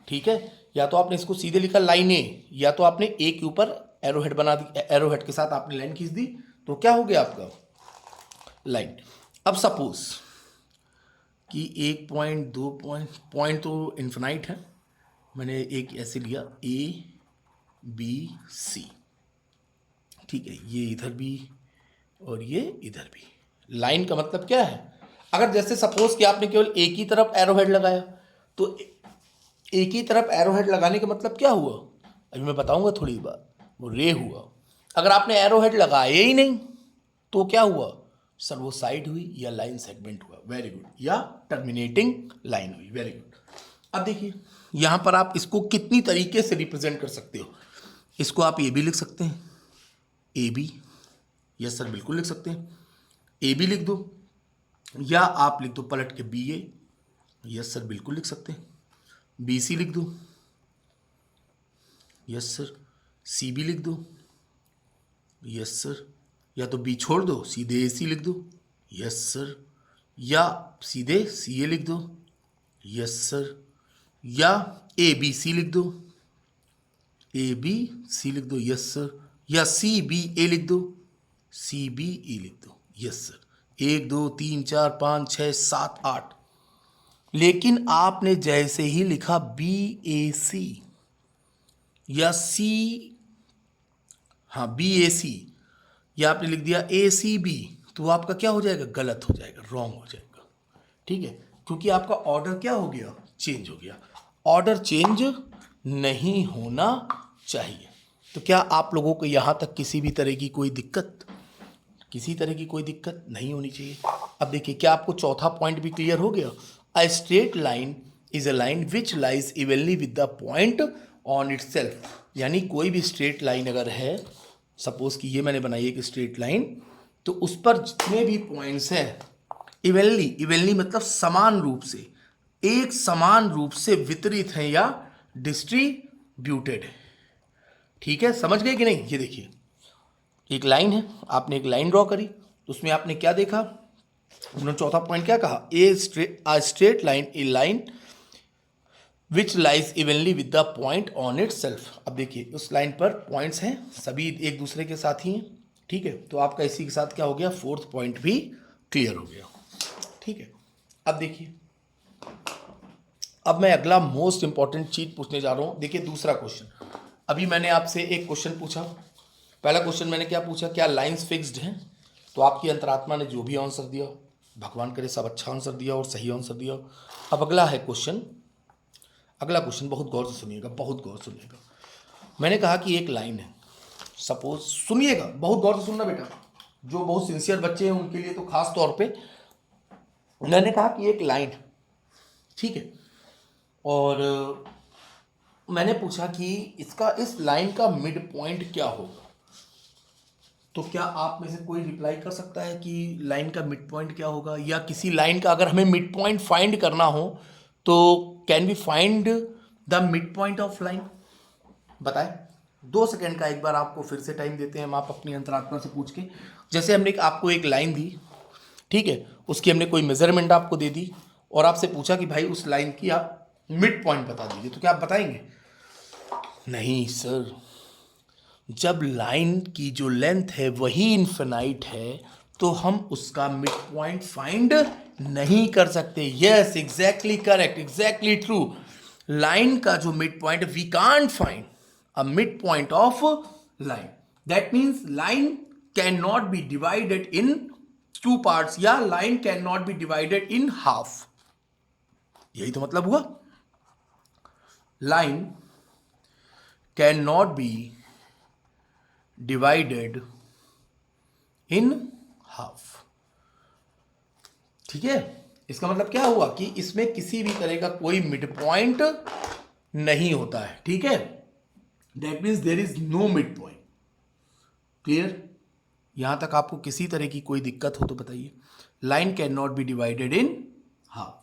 Speaker 1: ठीक है। या तो आपने इसको सीधे लिखा लाइन ए, या तो आपने ए के ऊपर एरो हेड बना दी, एरो हेड के साथ आपने लाइन खींच दी, तो क्या हो गया आपका लाइन। अब सपोज कि 1 पॉइंट 2 पॉइंट तो इन्फिनाइट है, मैंने एक ऐसे लिया ABC, ठीक है, ये इधर भी और ये इधर भी। लाइन का मतलब क्या है? अगर जैसे सपोज कि आपने केवल एक ही तरफ एरो हेड लगाया तो एक ही तरफ एरो हेड लगाने का मतलब क्या हुआ, अभी मैं बताऊंगा थोड़ी बात, वो रे हुआ। अगर आपने एरो हेड लगाया ही नहीं तो क्या हुआ सर, वो साइड हुई या लाइन सेगमेंट हुआ, वेरी गुड, या टर्मिनेटिंग लाइन हुई, वेरी गुड। अब देखिए यहां पर आप इसको कितनी तरीके से रिप्रेजेंट कर सकते हो। इसको आप ए बी लिख सकते हैं, ए बी, यस सर बिल्कुल लिख सकते हैं, ए बी लिख दो, या आप लिख दो पलट के बी ए, यस सर बिल्कुल लिख सकते हैं, बी सी लिख दो, यस सर, सी बी लिख दो, यस सर, या तो बी छोड़ दो सीधे ए सी लिख दो, यस सर, या सीधे सी ए लिख दो, यस सर, या ए बी सी लिख दो, ए बी सी लिख दो, यस सर, या सी बी ए लिख दो, सी बी ए लिख दो, यस सर। 1 2 3 4 5 6 7 8, लेकिन आपने जैसे ही लिखा बी ए सी या सी, हाँ बी ए सी, या आपने लिख दिया ए सी बी, तो आपका क्या हो जाएगा, गलत हो जाएगा, रॉन्ग हो जाएगा, ठीक है, क्योंकि आपका ऑर्डर क्या हो गया, चेंज हो गया। ऑर्डर चेंज नहीं होना चाहिए। तो क्या आप लोगों को यहाँ तक किसी भी तरह की कोई दिक्कत, किसी तरह की कोई दिक्कत नहीं होनी चाहिए। अब देखिए क्या आपको चौथा पॉइंट भी क्लियर हो गया। अ straight line is a line which lies evenly with the point on it self, यानी कोई भी स्ट्रेट लाइन अगर है, सपोज कि ये मैंने बनाई एक स्ट्रेट लाइन, तो उस पर जितने भी पॉइंट्स हैं इवनली, इवनली मतलब समान रूप से, एक समान रूप से वितरित हैं या डिस्ट्रीब्यूटेड है, ठीक है, समझ गए कि नहीं। ये देखिए एक लाइन है, आपने एक लाइन ड्रॉ करी तो उसमें आपने क्या देखा, उन्होंने चौथा पॉइंट क्या कहा, ए straight line, A line which lies evenly with the point on it self. अब देखिए उस लाइन पर पॉइंट्स हैं, सभी एक दूसरे के साथ ही हैं, ठीक है, तो आपका इसी के साथ क्या हो गया, फोर्थ पॉइंट भी क्लियर हो गया, ठीक है। अब देखिए अब मैं अगला मोस्ट इंपॉर्टेंट चीज पूछने जा रहा हूं। देखिए दूसरा क्वेश्चन, अभी मैंने आपसे एक क्वेश्चन पूछा, पहला क्वेश्चन मैंने क्या पूछा, क्या लाइंस फिक्स्ड हैं, तो आपकी अंतरात्मा ने जो भी आंसर दिया, भगवान करे सब अच्छा आंसर दिया और सही आंसर दिया। अब अगला है क्वेश्चन, अगला क्वेश्चन बहुत गौर से सुनिएगा, बहुत गौर से सुनिएगा। मैंने कहा कि एक लाइन है, सपोज, सुनिएगा बहुत गौर से सुनना बेटा, जो बहुत सिंसियर बच्चे हैं उनके लिए तो खास तौर पे, मैंने कहा कि एक लाइन, ठीक है, और मैंने पूछा कि इसका, इस लाइन का मिड पॉइंट क्या होगा। तो क्या आप में से कोई रिप्लाई कर सकता है कि लाइन का मिड पॉइंट क्या होगा, या किसी लाइन का अगर हमें मिड पॉइंट फाइंड करना हो तो can we find the mid point of line, बताएं। 2 सेकेंड का एक बार आपको फिर से टाइम देते हैं हम, आप अपनी अंतरात्मा से पूछ के, जैसे हमने आपको एक लाइन दी, ठीक है, उसकी हमने कोई मेजरमेंट आपको दे दी और आपसे पूछा कि भाई उस लाइन की आप मिड पॉइंट बता दीजिए, तो क्या आप बताएंगे? नहीं सर, जब लाइन की जो लेंथ है वही इन्फिनाइट है तो हम उसका मिड पॉइंट फाइंड नहीं कर सकते। Yes, exactly correct, exactly true. Line का जो mid point, we can't find a mid point of line. That means line can not be divided in two parts, या line can not be divided in half. यही तो मतलब हुआ, line can not be divided in half. ठीक है, इसका मतलब क्या हुआ कि इसमें किसी भी तरह का कोई मिड पॉइंट नहीं होता है। ठीक है, that means there is no mid point. Clear? यहां तक आपको किसी तरह की कोई दिक्कत हो तो बताइए। Line can not be divided in half.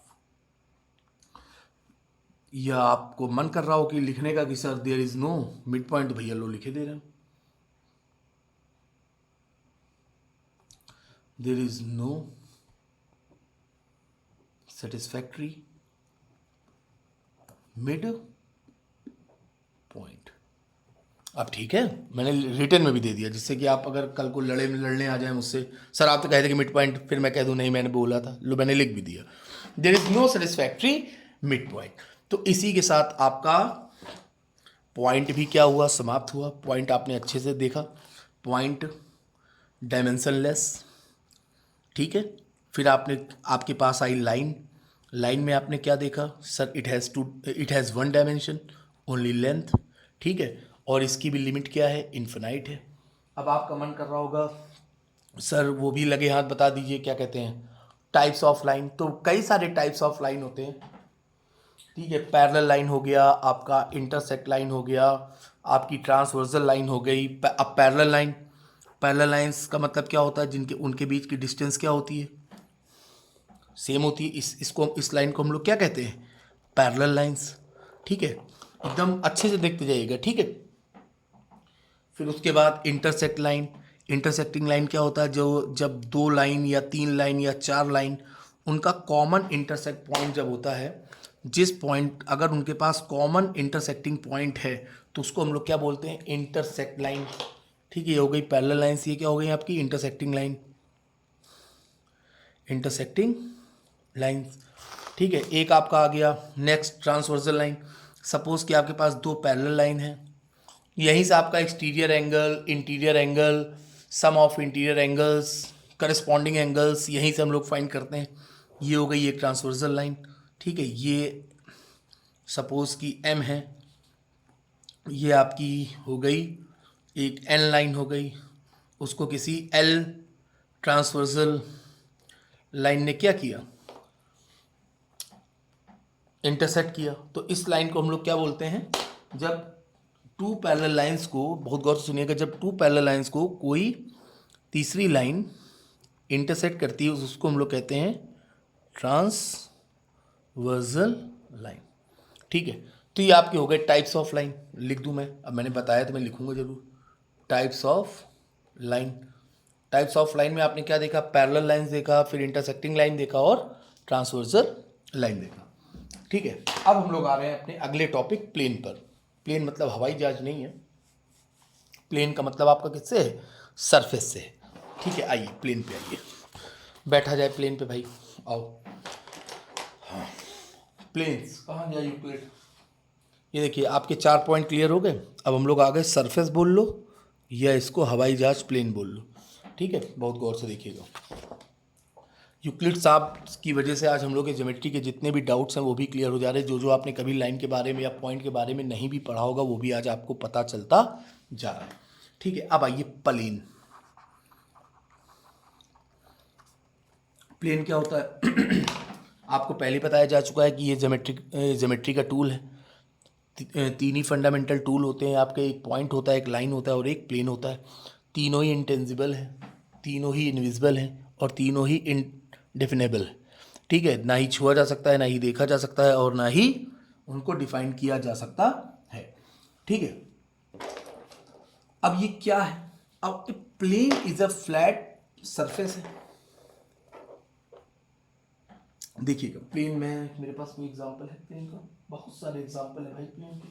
Speaker 1: या आपको मन कर रहा हो कि लिखने का कि sir there is no mid point, तो भैया लो लिखे दे रहे हैं, there is no satisfactory mid point. अब ठीक है, मैंने रिटर्न में भी दे दिया, जिससे कि आप अगर कल को लड़ने आ जाए मुझसे, सर आप तो कहते कि मिड पॉइंट, फिर मैं कह दूं नहीं मैंने बोला था, लो मैंने लिख भी दिया, there is no satisfactory mid point. तो इसी के साथ आपका पॉइंट भी क्या हुआ, समाप्त हुआ। पॉइंट आपने अच्छे से देखा, पॉइंट डायमेंशनलेस। ठीक है, फिर आपके पास आई लाइन। लाइन में आपने क्या देखा, sir it has one dimension, only length. ठीक है, और इसकी भी लिमिट क्या है, इन्फिनाइट है। अब आपका मन कर रहा होगा सर वो भी लगे हाथ बता दीजिए, क्या कहते हैं, टाइप्स ऑफ लाइन। तो कई सारे टाइप्स ऑफ लाइन होते हैं। ठीक है, पैरेलल लाइन हो गया, आपका इंटरसेक्ट लाइन हो गया, आपकी ट्रांसवर्सल लाइन हो गई। अब पैरेलल लाइन, पैरेलल लाइंस का मतलब क्या होता है, जिनके उनके बीच की डिस्टेंस क्या होती है, सेम होती है। इस लाइन को हम लोग क्या कहते हैं, पैरेलल लाइंस। ठीक है, एकदम अच्छे से देखते जाइएगा। ठीक है, फिर उसके बाद इंटरसेक्ट लाइन। इंटरसेक्टिंग लाइन क्या होता है, जो जब दो लाइन या तीन लाइन या चार लाइन, उनका कॉमन इंटरसेक्ट पॉइंट जब होता है, जिस पॉइंट अगर उनके पास कॉमन इंटरसेक्टिंग पॉइंट है तो उसको हम लोग क्या बोलते हैं, इंटरसेक्ट लाइन। ठीक है, ये हो गई पैरेलल लाइंस, ये क्या हो गई आपकी इंटरसेक्टिंग लाइन, इंटरसेक्टिंग लाइंस। ठीक है, एक आपका आ गया नेक्स्ट ट्रांसवर्सल लाइन। सपोज कि आपके पास दो पैरेलल लाइन है, यहीं से आपका exterior angle, interior angle, sum of interior angles, corresponding angles, यहीं से हम लोग फाइंड करते हैं। ये हो गई एक ट्रांसवर्सल लाइन। ठीक है, ये सपोज कि एम है, ये आपकी हो गई एक एन लाइन हो गई, उसको किसी एल ट्रांसवर्सल लाइन ने क्या किया, इंटरसेक्ट किया। तो इस लाइन को हम लोग क्या बोलते हैं, जब टू पैरेलल लाइंस को, बहुत गौर से सुनिएगा, जब टू पैरेलल लाइंस को कोई तीसरी लाइन इंटरसेक्ट करती है उसको हम लोग कहते हैं ट्रांसवर्सल लाइन। ठीक है, तो ये आपके हो गए टाइप्स ऑफ लाइन। लिख दूं मैं, अब मैंने बताया तो मैं लिखूंगा जरूर, types of line. Types of line में आपने क्या देखा, पैरेलल लाइंस देखा, फिर इंटरसेक्टिंग लाइन देखा और ट्रांसवर्सल लाइन देखा। ठीक है, अब हम लोग आ रहे हैं अपने अगले टॉपिक, प्लेन पर। प्लेन मतलब हवाई जहाज नहीं है, प्लेन का मतलब आपका किससे है, सरफेस से है। ठीक है, आइए प्लेन पे आइए, बैठा जाए प्लेन पे भाई, आओ। हाँ, प्लेन्स कहाँ गया यूक्लिड। ये देखिए आपके 4 पॉइंट क्लियर हो गए। अब हम लोग आ गए, सरफेस बोल लो या इसको हवाई जहाज प्लेन बोल लो। ठीक है, बहुत गौर से देखिएगा। यूक्लिड साहब की वजह से आज हम लोग के ज्योमेट्री के जितने भी डाउट्स हैं वो भी क्लियर हो जा रहे हैं। जो आपने कभी लाइन के बारे में या पॉइंट के बारे में नहीं भी पढ़ा होगा वो भी आज आपको पता चलता जा रहा है। ठीक है, अब आइए प्लेन। प्लेन क्या होता है आपको पहले बताया जा चुका है कि ये ज्योमेट्री का टूल है। तीन ही फंडामेंटल टूल होते हैं आपके, एक पॉइंट होता है, एक लाइन होता है और एक प्लेन होता है। तीनों ही इंटेंजिबल है, तीनों ही इनविजिबल हैं और तीनों ही इनडेफिनेबल है। ठीक है, ना ही छुआ जा सकता है, ना ही देखा जा सकता है और ना ही उनको डिफाइन किया जा सकता है। ठीक है, अब ये क्या है, अब plane is a flat surface है। देखिएगा प्लेन में मेरे पास कोई एग्जांपल है प्लेन का, बहुत सारे एग्जांपल है भाई प्लेन के।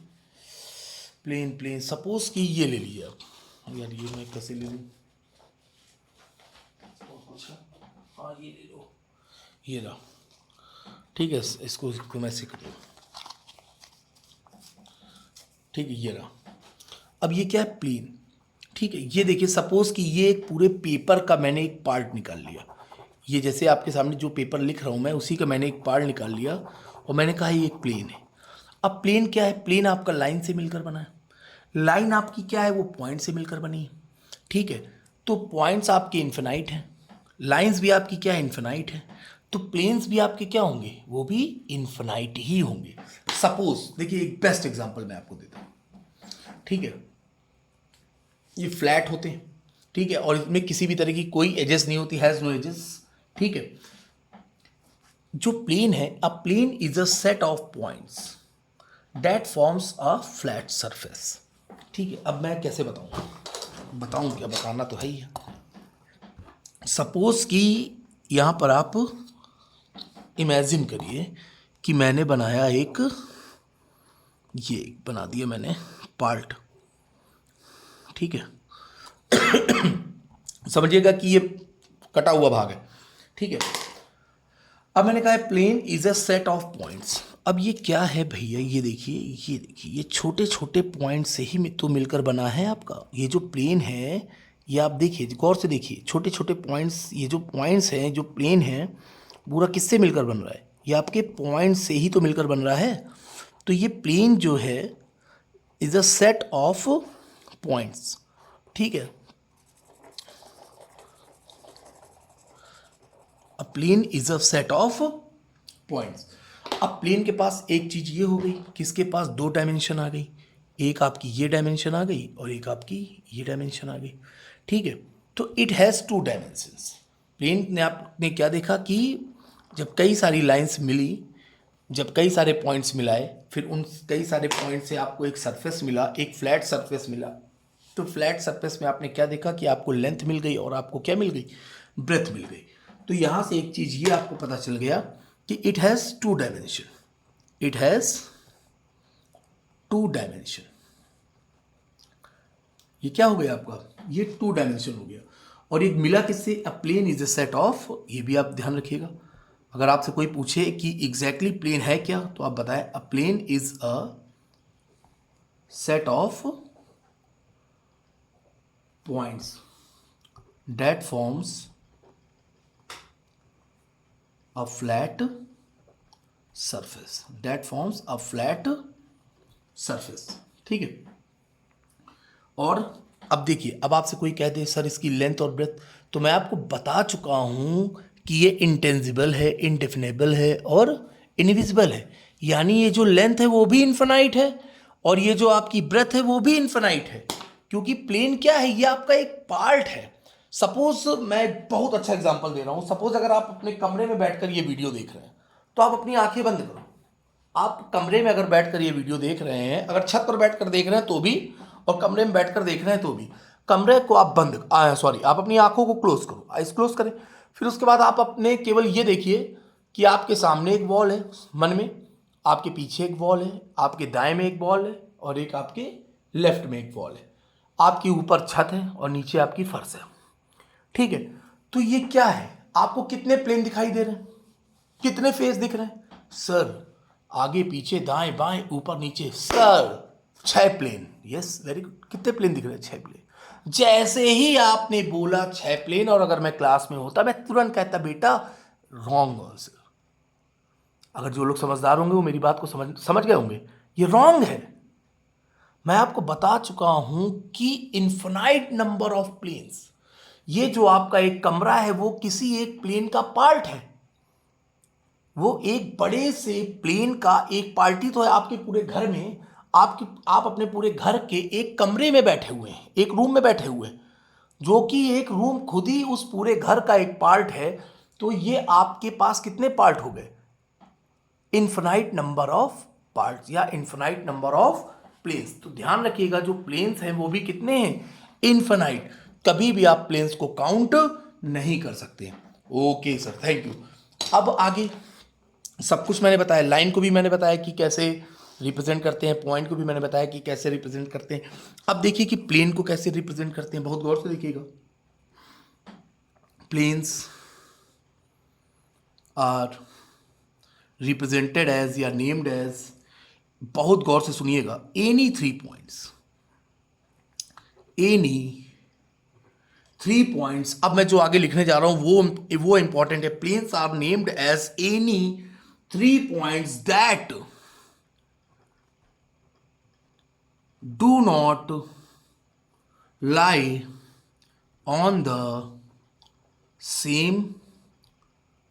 Speaker 1: प्लेन प्लेन सपोज कि ये ले लिया आप, यार ये मैं कैसे ले लूँ, कुछ हाँ ये ले लो, ये रहा, ठीक है, इसको मैं ऐसे कर लूँ, ठीक है ये रहा। अब ये क्या है, प्लेन, ठीक है। ये देखिए सपोज कि ये एक पूरे पेपर का मैंने एक पार्ट निकाल लिया, ये जैसे आपके सामने जो पेपर लिख रहा हूँ मैं उसी का मैंने एक पार्ट निकाल लिया और मैंने कहा ये एक प्लेन है। अब प्लेन क्या है, प्लेन आपका लाइन से मिलकर बना है, लाइन आपकी क्या है, वो पॉइंट से मिलकर बनी है, ठीक है। तो पॉइंट्स आपके इन्फिनाइट हैं, लाइंस भी आपकी क्या है, इन्फिनाइट है, तो प्लेन्स भी आपके क्या होंगे, वो भी इन्फिनाइट ही होंगे। सपोज देखिए एक बेस्ट एग्जांपल मैं आपको देता हूँ, ठीक है। ये फ्लैट होते हैं, ठीक है, और इसमें किसी भी तरह की कोई एजेस नहीं होती, हैज नो एजेस, ठीक है। जो प्लेन है, a plane is a set of points that forms a flat surface, ठीक है। अब मैं कैसे बताऊं क्या, बताना तो है ही है। सपोज कि यहां पर आप इमेजिन करिए कि मैंने बनाया एक, ये बना दिया मैंने पार्ट, ठीक है। समझिएगा कि ये कटा हुआ भाग है, ठीक है। अब मैंने कहा है plane is a set of points. अब ये क्या है भैया, ये देखिए, ये देखिए, ये छोटे छोटे पॉइंट से ही तो मिलकर बना है आपका ये जो प्लेन है। ये आप देखिए, गौर से देखिए, छोटे छोटे पॉइंट्स, ये जो पॉइंट्स हैं, जो प्लेन है, पूरा किससे मिलकर बन रहा है, ये आपके पॉइंट से ही तो मिलकर बन रहा है। तो ये प्लेन जो है is a set of points, ठीक है। A plane is a set of points. अब प्लेन के पास एक चीज ये हो गई, किसके पास दो डायमेंशन आ गई, एक आपकी ये डायमेंशन आ गई और एक आपकी ये डायमेंशन आ गई, ठीक है। तो it has two dimensions. Plane ने आपने क्या देखा कि जब कई सारी लाइंस मिली, जब कई सारे पॉइंट्स मिलाए, फिर उन कई सारे पॉइंट से आपको एक सरफेस मिला, एक फ्लैट सरफेस मिला। तो फ्लैट सरफेस में आपने क्या देखा कि आपको लेंथ मिल गई और आपको क्या मिल गई, ब्रेथ मिल गई। तो यहाँ से एक चीज़ ये आपको पता चल गया कि it has two dimension, it has two dimension. ये क्या हो गया आपका, ये टू डायमेंशन हो गया। और ये मिला किससे, a plane is a set of, ये भी आप ध्यान रखिएगा। अगर आपसे कोई पूछे कि एग्जैक्टली प्लेन है क्या, तो आप बताएं a plane is a set of points that forms a flat surface, that forms a flat surface, ठीक है। और अब देखिए, अब आपसे कोई कह दे सर इसकी लेंथ और ब्रेथ, तो मैं आपको बता चुका हूं कि ये इंटेंजिबल है, इंडेफिनेबल है और इनविजिबल है। यानी ये जो लेंथ है वो भी इन्फिनाइट है और ये जो आपकी ब्रेथ है वो भी इन्फिनाइट है, क्योंकि प्लेन क्या है, ये आपका एक पार्ट है। सपोज मैं बहुत अच्छा एग्जांपल दे रहा हूं, सपोज अगर आप अपने कमरे में बैठकर ये वीडियो देख रहे हैं, तो आप अपनी आंखें बंद करो। आप कमरे में अगर बैठकर ये वीडियो देख रहे हैं, अगर छत पर बैठकर देख रहे हैं तो भी, और कमरे में बैठकर देख रहे हैं तो भी, कमरे को आप आप अपनी आंखों को क्लोज करो, आइस क्लोज करें। फिर उसके बाद आप अपने केवल ये देखिए कि आपके सामने एक वॉल है मन में, आपके पीछे एक वॉल है, आपके दाएं में एक वॉल है और एक आपके लेफ्ट में एक वॉल है, आपके ऊपर छत है और नीचे आपकी फर्श है, ठीक है। तो ये क्या है, आपको कितने प्लेन दिखाई दे रहे हैं, कितने फेस दिख रहे हैं सर, आगे पीछे दाएं बाएं ऊपर नीचे, sir 6 plane, yes very good. कितने प्लेन दिख रहे हैं, 6 प्लेन। जैसे ही आपने बोला 6 प्लेन, और अगर मैं क्लास में होता मैं तुरंत कहता बेटा रॉन्ग आंसर। अगर जो लोग समझदार होंगे वो मेरी बात को समझ गए होंगे, ये रॉन्ग है। मैं आपको बता चुका हूं कि इन्फिनाइट नंबर ऑफ प्लेन्स, ये जो आपका एक कमरा है वो किसी एक प्लेन का पार्ट है, वो एक बड़े से प्लेन का एक पार्टी तो है आपके पूरे घर में। आप अपने पूरे घर के एक कमरे में बैठे हुए हैं, एक रूम में बैठे हुए हैं, जो कि एक रूम खुद ही उस पूरे घर का एक पार्ट है। तो ये आपके पास कितने पार्ट हो गए, इन्फिनाइट नंबर ऑफ पार्ट्स या इन्फिनाइट नंबर ऑफ प्लेन्स। तो ध्यान रखिएगा जो प्लेन्स हैं वो भी कितने हैं, इन्फिनाइट। कभी भी आप प्लेन्स को काउंट नहीं कर सकते। Okay sir, thank you. अब आगे सब कुछ मैंने बताया, लाइन को भी मैंने बताया कि कैसे रिप्रेजेंट करते हैं, पॉइंट को भी मैंने बताया कि कैसे रिप्रेजेंट करते हैं। अब देखिए कि प्लेन को कैसे रिप्रेजेंट करते हैं, बहुत गौर से देखिएगा। प्लेन्स आर रिप्रेजेंटेड एज या नेम्ड एज, बहुत गौर से सुनिएगा, एनी 3 पॉइंट्स, एनी 3 पॉइंट्स। अब मैं जो आगे लिखने जा रहा हूं वो इंपॉर्टेंट है। Planes are named as any 3 points that do not lie on the same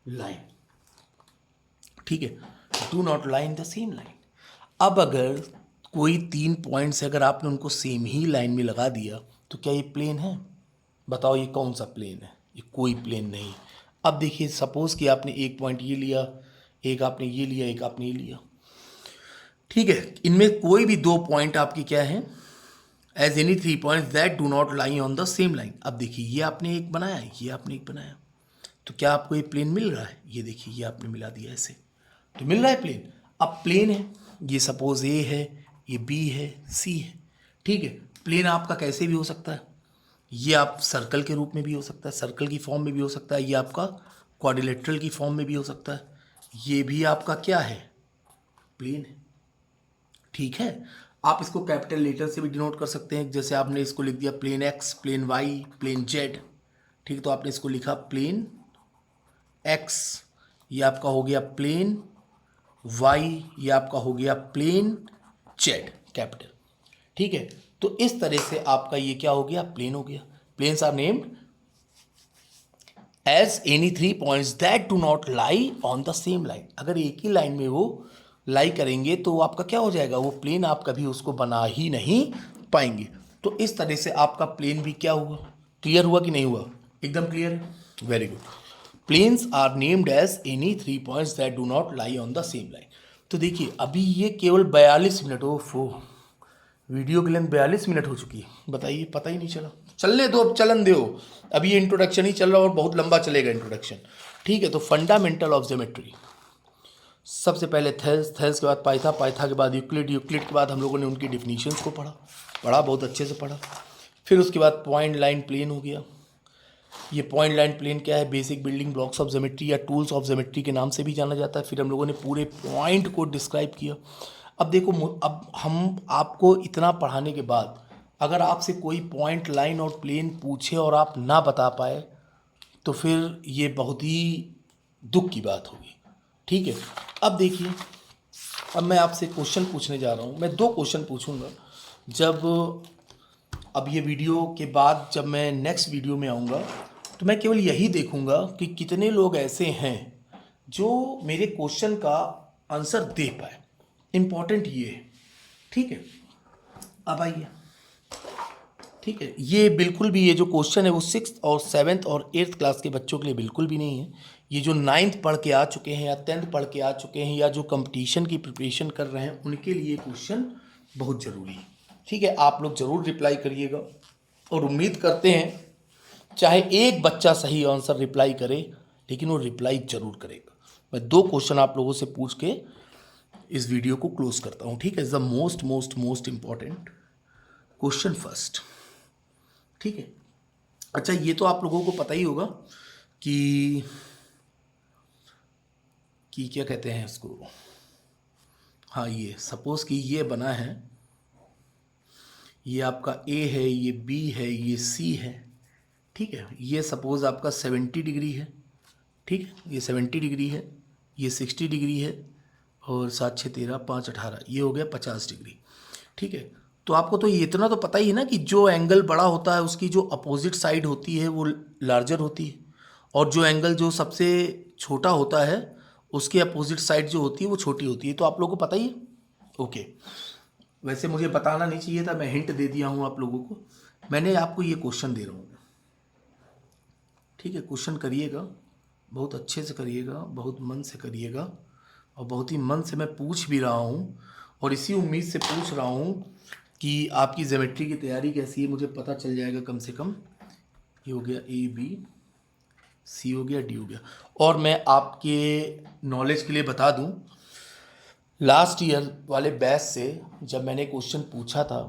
Speaker 1: line, ठीक है, do not lie in the same line. अब अगर कोई 3 पॉइंट्स अगर आपने उनको सेम ही लाइन में लगा दिया तो क्या ये प्लेन है? बताओ ये कौन सा प्लेन है? ये कोई प्लेन नहीं। अब देखिए, सपोज कि आपने एक पॉइंट ये लिया, एक आपने ये लिया, एक आपने ये लिया, ठीक है, इनमें कोई भी 2 पॉइंट आपकी क्या है? As any 3 points that do not lie on the same line. अब देखिए, ये आपने एक बनाया, ये आपने एक बनाया, तो क्या आपको ये प्लेन मिल रहा है? ये देखिए, ये आपने मिला दिया ऐसे, तो मिल रहा है प्लेन। अब प्लेन है, ये सपोज ए है, ये बी है, सी है, ठीक है। प्लेन आपका कैसे भी हो सकता है, ये आप सर्कल के रूप में भी हो सकता है, सर्कल की फॉर्म में भी हो सकता है, ये आपका क्वाड्रिलेटरल की फॉर्म में भी हो सकता है, ये भी आपका क्या है? प्लेन है, ठीक है। आप इसको कैपिटल लेटर से भी डिनोट कर सकते हैं, जैसे आपने इसको लिख दिया plane X, plane Y, plane Z, ठीक है, तो आपने इसको लिखा प्लेन एक्स, ये आपका हो गया प्लेन वाई, ये आपका हो गया प्लेन जेड कैपिटल, ठीक है। तो इस तरह से आपका ये क्या हो गया? प्लेन हो गया। Planes are named as any 3 points that do not lie on the same line. अगर एक ही लाइन में वो लाई करेंगे तो आपका क्या हो जाएगा? वो प्लेन आप कभी उसको बना ही नहीं पाएंगे। तो इस तरह से आपका प्लेन भी क्या हुआ? क्लियर हुआ कि नहीं हुआ? एकदम क्लियर है, very good. Planes are named as any 3 points that do not lie on the same line. तो देखिए, अभी ये केवल 42 मिनट, ओफो, वीडियो की लेंथ 42 मिनट हो चुकी है, बताइए, पता ही नहीं चला। चलने दो, अब चलन दो, अभी ये इंट्रोडक्शन ही चल रहा है और बहुत लंबा चलेगा इंट्रोडक्शन, ठीक है। तो फंडामेंटल ऑफ ज्योमेट्री, सबसे पहले थेल्स, थेल्स के बाद पाइथा, पाइथा के बाद यूक्लिड, यूक्लिड के बाद हम लोगों ने उनकी डिफिनीशंस को पढ़ा बहुत अच्छे से पढ़ा। फिर उसके बाद पॉइंट लाइन प्लेन हो गया। ये पॉइंट लाइन प्लेन क्या है? Basic building blocks of geometry या टूल्स ऑफ ज्योमेट्री के नाम से भी जाना जाता है। फिर हम लोगों ने पूरे पॉइंट को डिस्क्राइब किया। अब देखो, अब हम आपको इतना पढ़ाने के बाद अगर आपसे कोई पॉइंट लाइन और प्लेन पूछे और आप ना बता पाए तो फिर ये बहुत ही दुख की बात होगी, ठीक है। अब देखिए, अब मैं आपसे क्वेश्चन पूछने जा रहा हूँ। मैं 2 क्वेश्चन पूछूंगा। जब अब ये वीडियो के बाद जब मैं नेक्स्ट वीडियो में आऊँगा तो मैं केवल यही देखूंगा कि कितने लोग ऐसे हैं जो मेरे क्वेश्चन का आंसर दे पाए। इम्पॉर्टेंट ये है, ठीक है। अब आइए, ठीक है, ये बिल्कुल भी, ये जो क्वेश्चन है वो 6th और 7th और 8th क्लास के बच्चों के लिए बिल्कुल भी नहीं है। ये जो 9th पढ़ के आ चुके हैं या 10th पढ़ के आ चुके हैं या जो कंपटीशन की प्रिपरेशन कर रहे हैं उनके लिए क्वेश्चन बहुत ज़रूरी है, ठीक है। आप लोग ज़रूर रिप्लाई करिएगा और उम्मीद करते हैं चाहे एक बच्चा सही आंसर रिप्लाई करे लेकिन वो रिप्लाई जरूर करेगा। मैं 2 क्वेश्चन आप लोगों से पूछ के इस वीडियो को क्लोज करता हूँ, ठीक है। The most most most important question first, ठीक है। अच्छा, ये तो आप लोगों को पता ही होगा कि क्या कहते हैं इसको, हाँ, ये सपोज कि ये बना है, ये आपका ए है, ये बी है, ये सी है, ठीक है। ये सपोज आपका 70 डिग्री है, ठीक है, ये 70 डिग्री है, ये 60 डिग्री है और 7 6 13 5 18, ये हो गया 50 डिग्री, ठीक है। तो आपको तो ये इतना तो पता ही है ना कि जो एंगल बड़ा होता है उसकी जो अपोजिट साइड होती है वो लार्जर होती है और जो एंगल जो सबसे छोटा होता है उसकी अपोजिट साइड जो होती है वो छोटी होती है। तो आप लोगों को पता ही है, ओके। वैसे मुझे बताना नहीं चाहिए था, मैं हिंट दे दिया हूँ आप लोगों को। मैंने आपको ये क्वेश्चन दे रहा हूँ, ठीक है। क्वेश्चन करिएगा, बहुत अच्छे से करिएगा, बहुत मन से करिएगा और बहुत ही मन से मैं पूछ भी रहा हूँ और इसी उम्मीद से पूछ रहा हूँ कि आपकी ज्योमेट्री की तैयारी कैसी है मुझे पता चल जाएगा कम से कम। ये हो गया ए बी सी हो गया, डी हो गया। और मैं आपके नॉलेज के लिए बता दूं, लास्ट ईयर वाले बैच से जब मैंने क्वेश्चन पूछा था,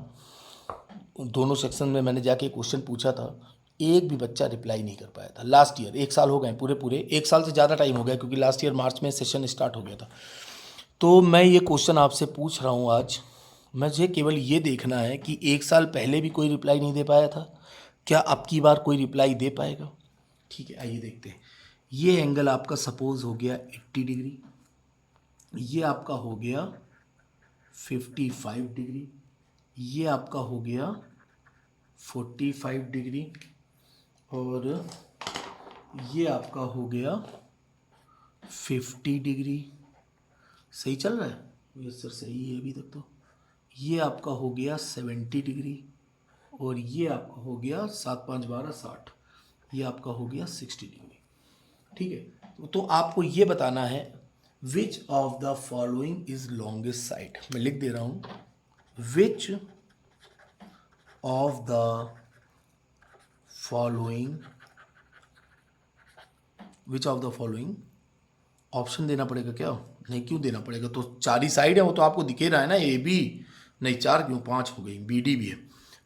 Speaker 1: दोनों सेक्शन में मैंने जाके क्वेश्चन पूछा था, एक भी बच्चा रिप्लाई नहीं कर पाया था। लास्ट ईयर 1 साल हो गए पूरे पूरे, 1 साल से ज़्यादा टाइम हो गया, क्योंकि लास्ट ईयर मार्च में सेशन स्टार्ट हो गया था। तो मैं ये क्वेश्चन आपसे पूछ रहा हूँ आज। मुझे केवल ये देखना है कि 1 साल पहले भी कोई रिप्लाई नहीं दे पाया था, क्या अब की बार कोई रिप्लाई दे पाएगा? ठीक है, आइए देखते हैं। ये एंगल आपका सपोज हो गया 80 डिग्री, ये आपका हो गया 55 डिग्री, ये आपका हो गया 45 डिग्री, और ये आपका हो गया 50 डिग्री। सही चल रहा है? यस सर, सही है अभी तक तो। ये आपका हो गया 70 डिग्री, और ये आपका हो गया 7 5 12 60, ये आपका हो गया 60 डिग्री। ठीक है, तो आपको ये बताना है विच of the following is longest side. मैं लिख दे रहा हूँ, विच of the following, which of the following, option देना पड़ेगा क्या? नहीं, क्यों देना पड़ेगा? तो 4 ही साइड है, वो तो आपको दिखे रहा है ना, ए बी। नहीं 4 क्यों, 5 हो गई, बी डी भी है।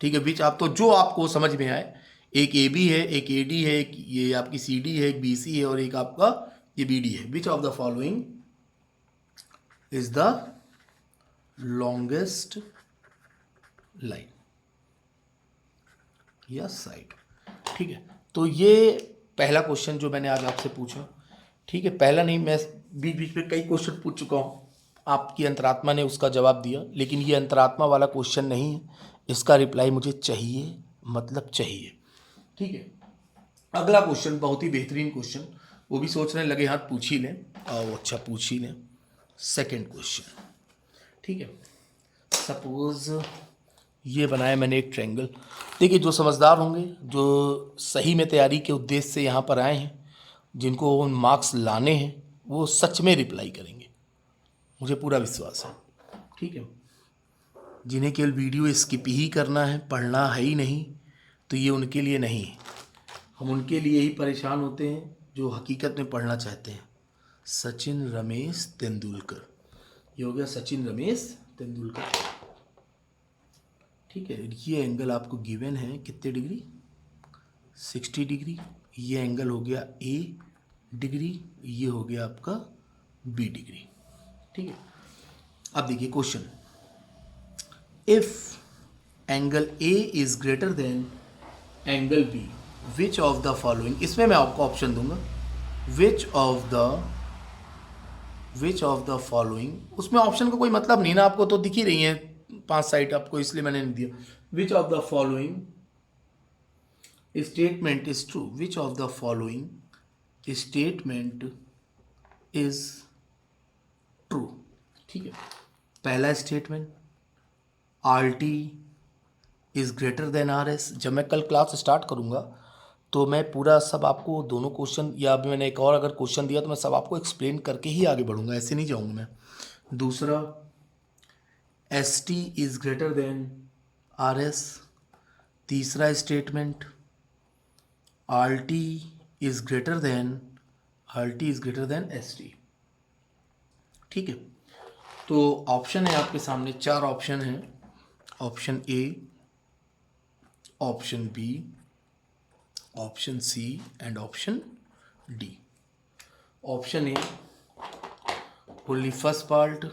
Speaker 1: ठीक है, विच आप तो जो आपको समझ में आए, एक ए बी है, एक ए डी है, एक ये आपकी सी डी है, एक बी सी है, और एक आपका ये बी डी है। विच of the following is the longest line या साइड। ठीक है, तो ये पहला क्वेश्चन जो मैंने आज आपसे पूछा। ठीक है, पहला नहीं, मैं बीच बीच में कई क्वेश्चन पूछ चुका हूँ, आपकी अंतरात्मा ने उसका जवाब दिया, लेकिन ये अंतरात्मा वाला क्वेश्चन नहीं है, इसका रिप्लाई मुझे चाहिए, मतलब चाहिए। ठीक है, अगला क्वेश्चन बहुत ही बेहतरीन क्वेश्चन, वो भी सोचने लगे हाथ पूछ ही लें। अच्छा, पूछ ही लें। सेकेंड क्वेश्चन, ठीक है, सपोज ये बनाया मैंने एक ट्रायंगल। देखिए, जो समझदार होंगे, जो सही में तैयारी के उद्देश्य से यहाँ पर आए हैं, जिनको मार्क्स लाने हैं, वो सच में रिप्लाई करेंगे, मुझे पूरा विश्वास है। ठीक है, जिन्हें केवल वीडियो स्किप ही करना है, पढ़ना है ही नहीं, तो ये उनके लिए नहीं है। हम उनके लिए ही परेशान होते हैं जो हकीकत में पढ़ना चाहते हैं। सचिन रमेश तेंदुलकर, ये हो गया सचिन रमेश तेंदुलकर। ठीक है, ये एंगल आपको गिवन है कितने डिग्री? 60 डिग्री। ये एंगल हो गया ए डिग्री, ये हो गया आपका बी डिग्री। ठीक है, अब देखिए question, if angle A is greater than angle B, which of the following, इसमें मैं आपको ऑप्शन दूंगा, विच ऑफ द फॉलोइंग, उसमें ऑप्शन का कोई मतलब नहीं ना, आपको तो दिख ही रही है 5 साइड आपको, इसलिए मैंने नहीं दिया। विच of the following statement is true, which of the following statement is true. ठीक है, पहला statement, R T is greater than R S. जब मैं कल क्लास स्टार्ट करूंगा तो मैं पूरा सब आपको दोनों क्वेश्चन, या अभी मैंने एक और अगर क्वेश्चन दिया तो मैं सब आपको एक्सप्लेन करके ही आगे बढ़ूंगा, ऐसे नहीं जाऊंगा मैं। दूसरा, S T is greater than R S. तीसरा statement, R T is greater than S T. ठीक है, तो ऑप्शन है आपके सामने, 4 ऑप्शन हैं, option A, option B, option C and option D. Option A only first part,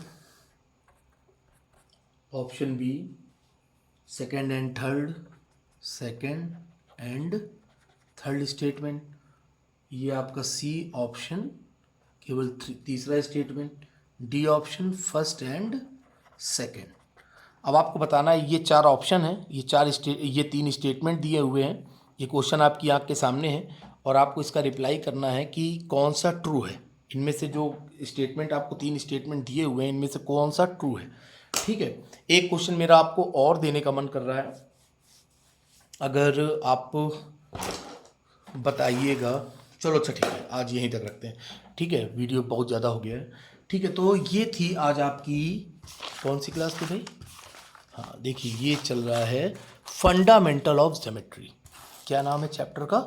Speaker 1: option B second and third statement, ये आपका सी ऑप्शन केवल तीसरा statement, D option first and second. अब आपको बताना है, ये 4 ऑप्शन हैं, ये 3 स्टेटमेंट दिए हुए हैं, ये क्वेश्चन आपकी आंख के सामने है, और आपको इसका रिप्लाई करना है कि कौन सा ट्रू है। इनमें से जो स्टेटमेंट आपको 3 स्टेटमेंट दिए हुए हैं, इनमें से कौन सा ट्रू है। ठीक है, एक क्वेश्चन मेरा आपको और देने का मन कर रहा है, अगर आप बताइएगा। चलो अच्छा ठीक है, आज यहीं तक रखते हैं। ठीक है, वीडियो बहुत ज़्यादा हो गया है। ठीक है, तो ये थी आज आपकी कौन सी क्लास थी भाई? हाँ देखिए, ये चल रहा है फंडामेंटल ऑफ ज्योमेट्री। क्या नाम है चैप्टर का?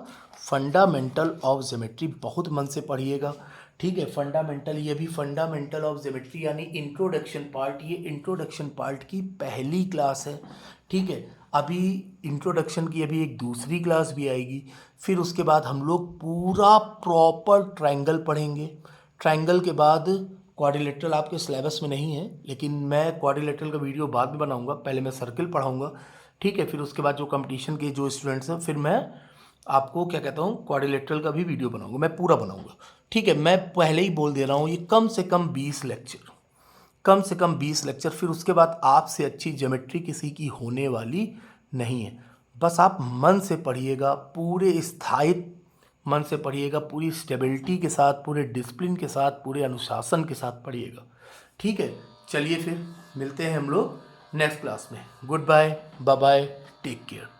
Speaker 1: फंडामेंटल ऑफ ज्योमेट्री बहुत मन से पढ़िएगा, ठीक है। फंडामेंटल, ये भी फंडामेंटल ऑफ ज्योमेट्री यानी इंट्रोडक्शन पार्ट, ये इंट्रोडक्शन पार्ट की पहली क्लास है, ठीक है। अभी इंट्रोडक्शन की अभी एक दूसरी क्लास भी आएगी, फिर उसके बाद हम लोग पूरा प्रॉपर ट्रायंगल पढ़ेंगे। ट्रायंगल के बाद क्वाड्रिलेटरल आपके सिलेबस में नहीं है, लेकिन मैं क्वाड्रिलेटरल का वीडियो बाद में बनाऊंगा, पहले मैं सर्किल पढ़ाऊंगा, ठीक है। फिर उसके बाद जो कंपटीशन के जो स्टूडेंट्स हैं, फिर मैं आपको क्या कहता हूँ क्वाड्रिलेटरल का भी वीडियो बनाऊंगा, मैं पूरा बनाऊंगा, ठीक है। मैं पहले ही बोल दे रहा हूँ, ये कम से कम 20 लेक्चर, कम से कम 20 लेक्चर, फिर उसके बाद आपसे अच्छी ज्योमेट्री किसी की होने वाली नहीं है। बस आप मन से पढ़िएगा, पूरे स्थायित्व मन से पढ़िएगा, पूरी स्टेबिलिटी के साथ, पूरे डिसिप्लिन के साथ, पूरे अनुशासन के साथ पढ़िएगा, ठीक है। चलिए फिर मिलते हैं हम लोग नेक्स्ट क्लास में। Good bye, bye bye, take care.